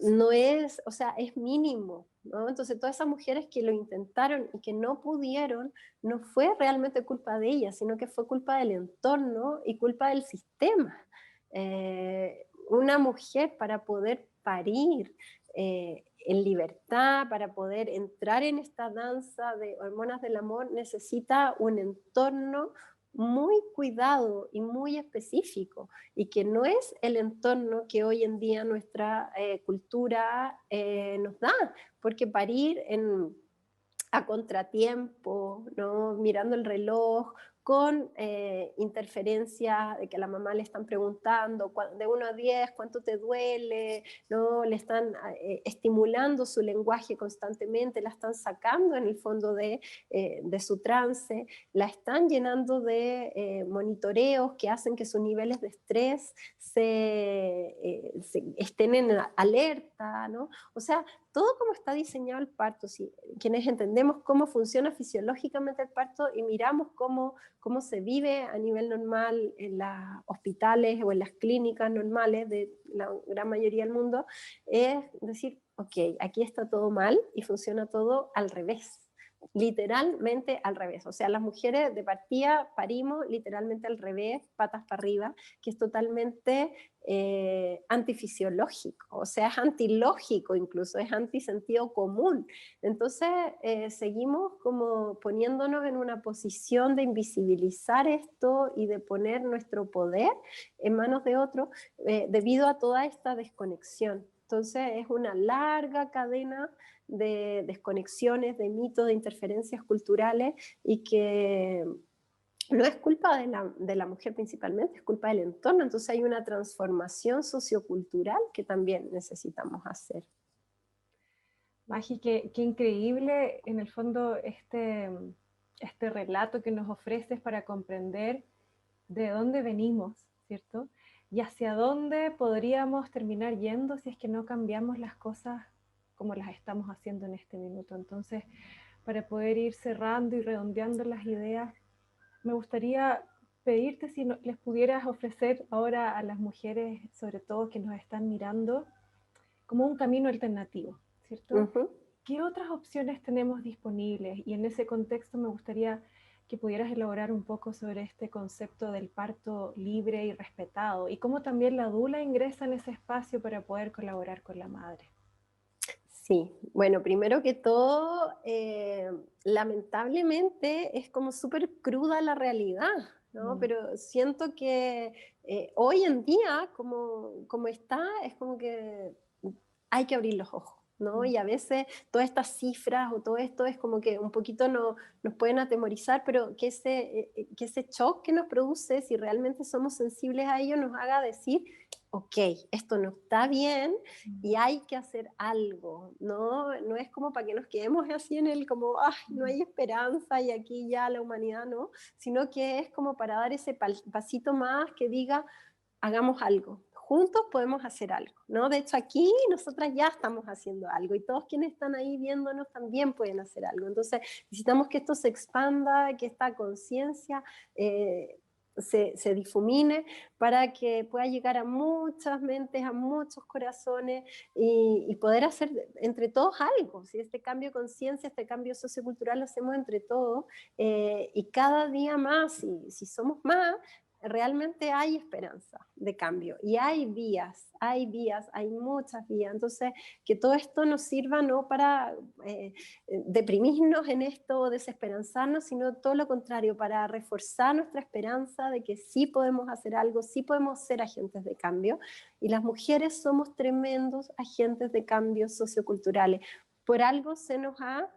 no es, o sea, es mínimo, ¿no? Entonces, todas esas mujeres que lo intentaron y que no pudieron, no fue realmente culpa de ellas, sino que fue culpa del entorno y culpa del sistema. Una mujer para poder parir en libertad, para poder entrar en esta danza de hormonas del amor, necesita un entorno muy cuidado y muy específico, y que no es el entorno que hoy en día nuestra cultura nos da, porque parir a contratiempo, ¿no? Mirando el reloj, con interferencias de que a la mamá le están preguntando de 1 a 10 cuánto te duele, ¿no? Le están estimulando su lenguaje constantemente, la están sacando en el fondo de su trance, la están llenando de monitoreos que hacen que sus niveles de estrés se estén en alerta, ¿no? O sea, todo como está diseñado el parto, si quienes entendemos cómo funciona fisiológicamente el parto y miramos cómo se vive a nivel normal en los hospitales o en las clínicas normales de la gran mayoría del mundo, es decir, ok, aquí está todo mal y funciona todo al revés. Literalmente al revés, o sea, las mujeres de partida parimos literalmente al revés, patas para arriba, que es totalmente antifisiológico, o sea, es antilógico, incluso es antisentido común. Entonces, seguimos como poniéndonos en una posición de invisibilizar esto y de poner nuestro poder en manos de otros debido a toda esta desconexión. Entonces, es una larga cadena de desconexiones, de mitos, de interferencias culturales, y que no es culpa de la mujer principalmente, es culpa del entorno. Entonces hay una transformación sociocultural que también necesitamos hacer. Magi, qué increíble en el fondo este relato que nos ofreces para comprender de dónde venimos, ¿cierto? Y hacia dónde podríamos terminar yendo si es que no cambiamos las cosas como las estamos haciendo en este minuto. Entonces, para poder ir cerrando y redondeando las ideas, me gustaría pedirte si les pudieras ofrecer ahora a las mujeres, sobre todo que nos están mirando, como un camino alternativo, ¿cierto? ¿Qué otras opciones tenemos disponibles? Y en ese contexto me gustaría que pudieras elaborar un poco sobre este concepto del parto libre y respetado y cómo también la dula ingresa en ese espacio para poder colaborar con la madre. Sí, bueno, primero que todo, lamentablemente es como súper cruda la realidad, ¿no? Pero siento que hoy en día, como está, es como que hay que abrir los ojos, ¿no? Y a veces todas estas cifras o todo esto es como que un poquito nos pueden atemorizar, pero que ese shock que nos produce, si realmente somos sensibles a ello, nos haga decir, ok, esto no está bien y hay que hacer algo, ¿no? No es como para que nos quedemos así en el como, ay, no hay esperanza y aquí ya la humanidad no, sino que es como para dar ese pasito más que diga, hagamos algo, juntos podemos hacer algo, ¿no? De hecho, aquí nosotras ya estamos haciendo algo y todos quienes están ahí viéndonos también pueden hacer algo. Entonces, necesitamos que esto se expanda, que esta conciencia se difumine para que pueda llegar a muchas mentes, a muchos corazones y poder hacer entre todos algo. Si este cambio de conciencia, este cambio sociocultural lo hacemos entre todos y cada día más, si somos más, realmente hay esperanza de cambio y hay vías, hay muchas vías. Entonces, que todo esto nos sirva no para deprimirnos en esto, desesperanzarnos, sino todo lo contrario, para reforzar nuestra esperanza de que sí podemos hacer algo, sí podemos ser agentes de cambio. Y las mujeres somos tremendos agentes de cambio socioculturales. Por algo se nos ha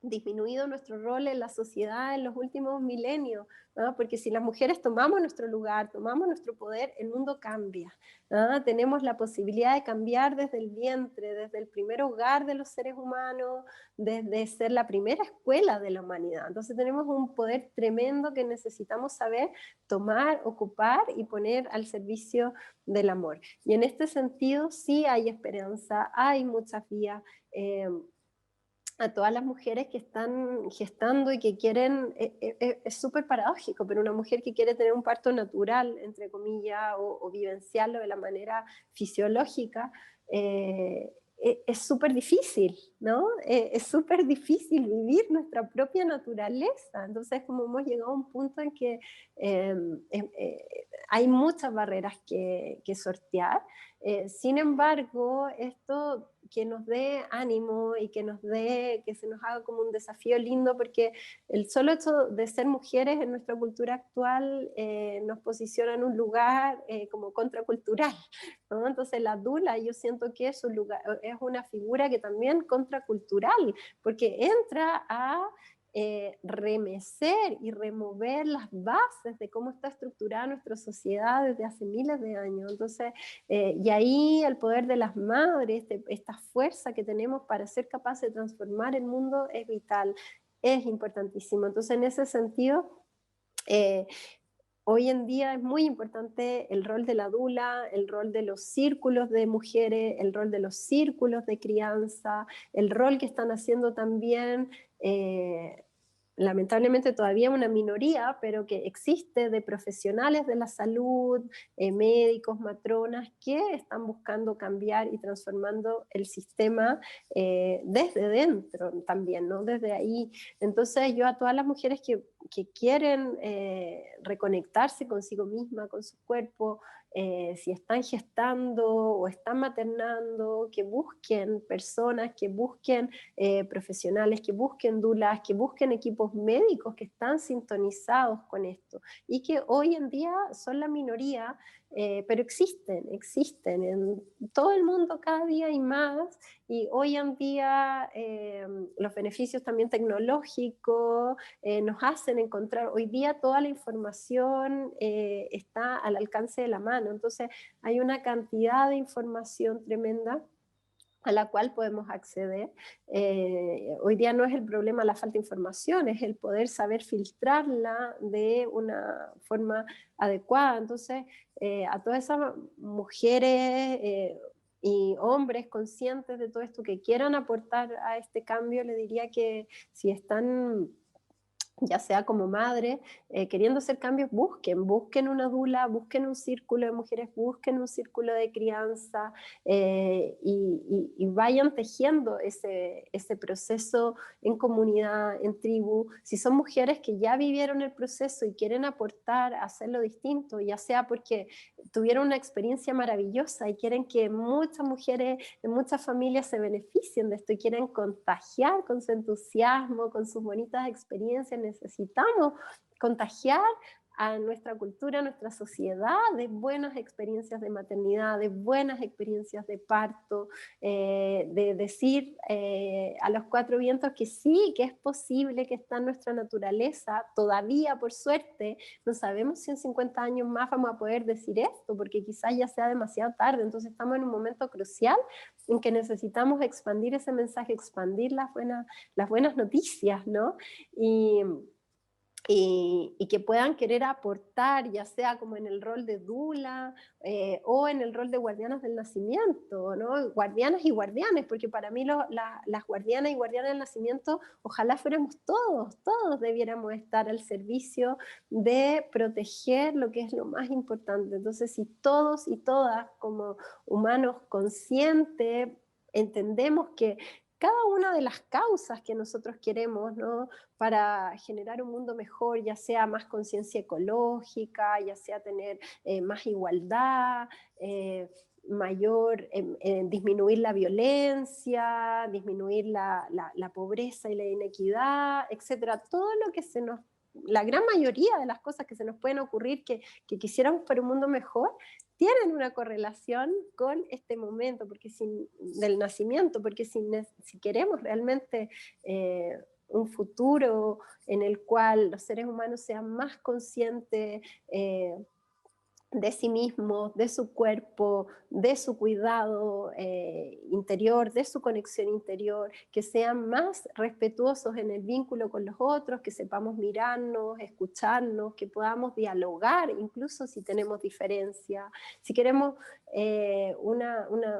disminuido nuestro rol en la sociedad en los últimos milenios, ¿no? Porque si las mujeres tomamos nuestro lugar, tomamos nuestro poder, el mundo cambia, ¿no? Tenemos la posibilidad de cambiar desde el vientre, desde el primer hogar de los seres humanos, desde ser la primera escuela de la humanidad. Entonces tenemos un poder tremendo que necesitamos saber tomar, ocupar y poner al servicio del amor. Y en este sentido sí hay esperanza, hay muchas vías. A todas las mujeres que están gestando y que quieren, es súper paradójico, pero una mujer que quiere tener un parto natural, entre comillas, o vivenciarlo de la manera fisiológica, es súper difícil, ¿no? Es súper difícil vivir nuestra propia naturaleza. Entonces, como hemos llegado a un punto en que hay muchas barreras que sortear. Sin embargo, esto que nos dé ánimo y que se nos haga como un desafío lindo, porque el solo hecho de ser mujeres en nuestra cultura actual nos posiciona en un lugar como contracultural, ¿no? Entonces la dula yo siento que es una figura que también contracultural, porque entra a remecer y remover las bases de cómo está estructurada nuestra sociedad desde hace miles de años. Entonces, y ahí el poder de las madres, esta fuerza que tenemos para ser capaces de transformar el mundo es vital, es importantísimo. Entonces, en ese sentido, hoy en día es muy importante el rol de la dula, el rol de los círculos de mujeres, el rol de los círculos de crianza, el rol que están haciendo también lamentablemente todavía una minoría, pero que existe de profesionales de la salud, médicos, matronas, que están buscando cambiar y transformando el sistema desde dentro también, ¿no? Desde ahí. Entonces yo a todas las mujeres que quieren reconectarse consigo misma, con su cuerpo, si están gestando o están maternando, que busquen personas, que busquen profesionales, que busquen dulas, que busquen equipos médicos que están sintonizados con esto y que hoy en día son la minoría, pero existen en todo el mundo cada día hay más y hoy en día los beneficios también tecnológicos nos hacen encontrar, hoy día toda la información está al alcance de la mano, entonces hay una cantidad de información tremenda a la cual podemos acceder. Hoy día no es el problema la falta de información, es el poder saber filtrarla de una forma adecuada. Entonces, a todas esas mujeres y hombres conscientes de todo esto que quieran aportar a este cambio, le diría que si están ya sea como madre, queriendo hacer cambios, busquen una dula, busquen un círculo de mujeres, busquen un círculo de crianza, y vayan tejiendo ese proceso en comunidad, en tribu. Si son mujeres que ya vivieron el proceso y quieren aportar, hacerlo distinto, ya sea porque tuvieron una experiencia maravillosa y quieren que muchas mujeres en muchas familias se beneficien de esto y quieren contagiar con su entusiasmo, con sus bonitas experiencias, necesitamos contagiar a nuestra cultura, a nuestra sociedad, de buenas experiencias de maternidad, de buenas experiencias de parto, de decir a los cuatro vientos que sí, que es posible, que está en nuestra naturaleza, todavía por suerte, no sabemos si en 50 años más vamos a poder decir esto, porque quizás ya sea demasiado tarde, entonces estamos en un momento crucial en que necesitamos expandir ese mensaje, expandir las buenas noticias, ¿no? Y, y que puedan querer aportar, ya sea como en el rol de dula, o en el rol de guardianas del nacimiento, ¿no? Guardianas y guardianes, porque para mí las guardianas y guardianes del nacimiento, ojalá fuéramos todos debiéramos estar al servicio de proteger lo que es lo más importante. Entonces, si todos y todas como humanos conscientes entendemos que cada una de las causas que nosotros queremos, ¿no? Para generar un mundo mejor, ya sea más conciencia ecológica, ya sea tener más igualdad, disminuir la violencia, disminuir la pobreza y la inequidad, etcétera. Todo lo que la gran mayoría de las cosas que se nos pueden ocurrir que quisiéramos para un mundo mejor, tienen una correlación con este momento del nacimiento, porque si queremos realmente un futuro en el cual los seres humanos sean más conscientes de sí mismos, de su cuerpo, de su cuidado interior, de su conexión interior, que sean más respetuosos en el vínculo con los otros, que sepamos mirarnos, escucharnos, que podamos dialogar, incluso si tenemos diferencias. Si queremos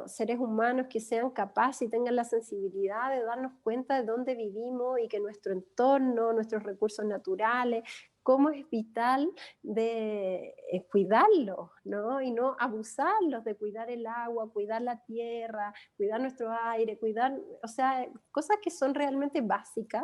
seres humanos que sean capaces y tengan la sensibilidad de darnos cuenta de dónde vivimos y que nuestro entorno, nuestros recursos naturales, cómo es vital de cuidarlos, ¿no? Y no abusarlos, de cuidar el agua, cuidar la tierra, cuidar nuestro aire, o sea, cosas que son realmente básicas,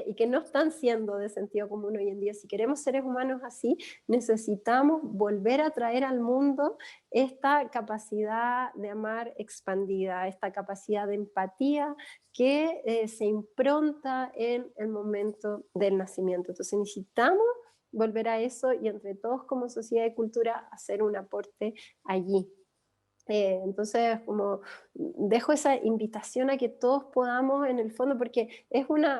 y que no están siendo de sentido común hoy en día. Si queremos seres humanos así, necesitamos volver a traer al mundo esta capacidad de amar expandida, esta capacidad de empatía que se impronta en el momento del nacimiento. Entonces necesitamos volver a eso y entre todos como sociedad y cultura hacer un aporte allí. Entonces, como dejo esa invitación a que todos podamos, en el fondo, porque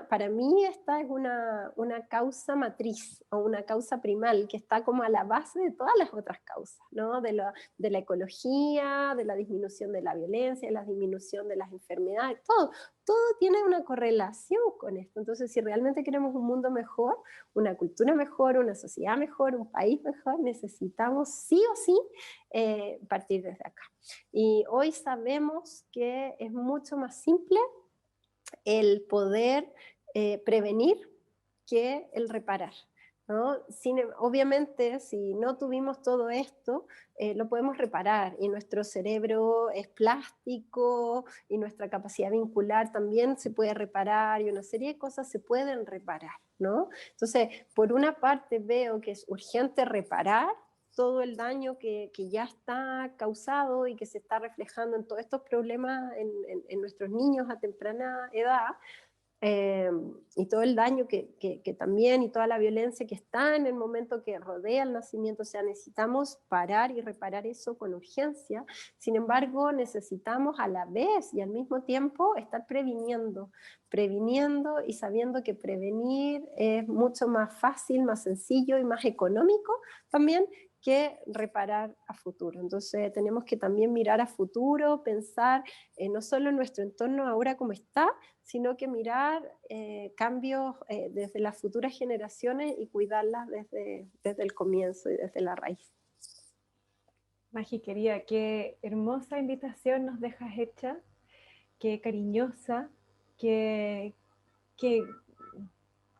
para mí esta es una causa matriz o una causa primal que está como a la base de todas las otras causas, ¿no? De la ecología, de la disminución de la violencia, de la disminución de las enfermedades, todo tiene una correlación con esto. Entonces, si realmente queremos un mundo mejor, una cultura mejor, una sociedad mejor, un país mejor, necesitamos sí o sí partir desde acá. Y hoy sabemos que es mucho más simple el poder prevenir que el reparar, ¿no? Obviamente, si no tuvimos todo esto, lo podemos reparar y nuestro cerebro es plástico y nuestra capacidad vincular también se puede reparar y una serie de cosas se pueden reparar, ¿no? Entonces, por una parte veo que es urgente reparar todo el daño que ya está causado y que se está reflejando en todos estos problemas en nuestros niños a temprana edad, y todo el daño que también y toda la violencia que está en el momento que rodea el nacimiento. O sea, necesitamos parar y reparar eso con urgencia. Sin embargo, necesitamos a la vez y al mismo tiempo estar previniendo y sabiendo que prevenir es mucho más fácil, más sencillo y más económico también que reparar a futuro. Entonces tenemos que también mirar a futuro, pensar no solo en nuestro entorno ahora como está, sino que mirar cambios desde las futuras generaciones y cuidarlas desde el comienzo y desde la raíz. Magi querida, qué hermosa invitación nos dejas hecha, qué cariñosa, qué, qué,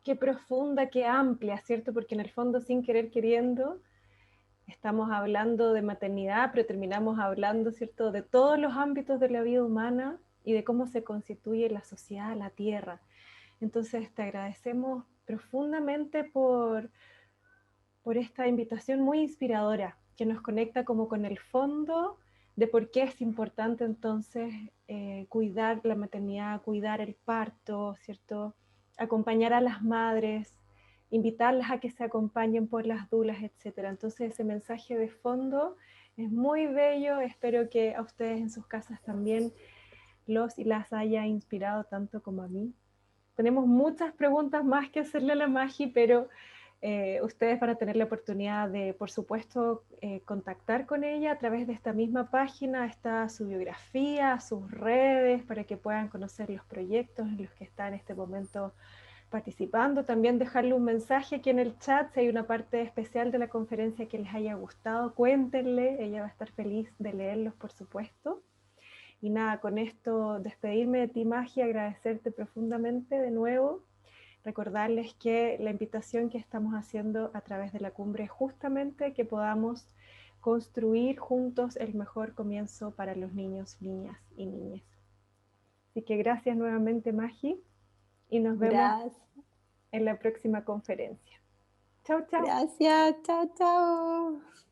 qué profunda, qué amplia, ¿cierto? Porque en el fondo, sin querer queriendo, estamos hablando de maternidad, pero terminamos hablando, ¿cierto?, de todos los ámbitos de la vida humana y de cómo se constituye la sociedad, la tierra. Entonces, te agradecemos profundamente por esta invitación muy inspiradora que nos conecta como con el fondo de por qué es importante entonces cuidar la maternidad, cuidar el parto, ¿cierto? Acompañar a las madres, invitarlas a que se acompañen por las dulas, etcétera. Entonces ese mensaje de fondo es muy bello, espero que a ustedes en sus casas también los y las haya inspirado tanto como a mí. Tenemos muchas preguntas más que hacerle a la Magi, pero ustedes van a tener la oportunidad de, por supuesto, contactar con ella a través de esta misma página. Está su biografía, sus redes, para que puedan conocer los proyectos en los que está en este momento participando. También dejarle un mensaje aquí en el chat, si hay una parte especial de la conferencia que les haya gustado, cuéntenle, ella va a estar feliz de leerlos, por supuesto. Y nada, con esto despedirme de ti, Magia, agradecerte profundamente de nuevo, recordarles que la invitación que estamos haciendo a través de la cumbre es justamente que podamos construir juntos el mejor comienzo para los niños, niñas y niñas. Así que gracias nuevamente, Magi, y nos vemos Gracias, en la próxima conferencia. Chao, chao. gracias, chao, chao.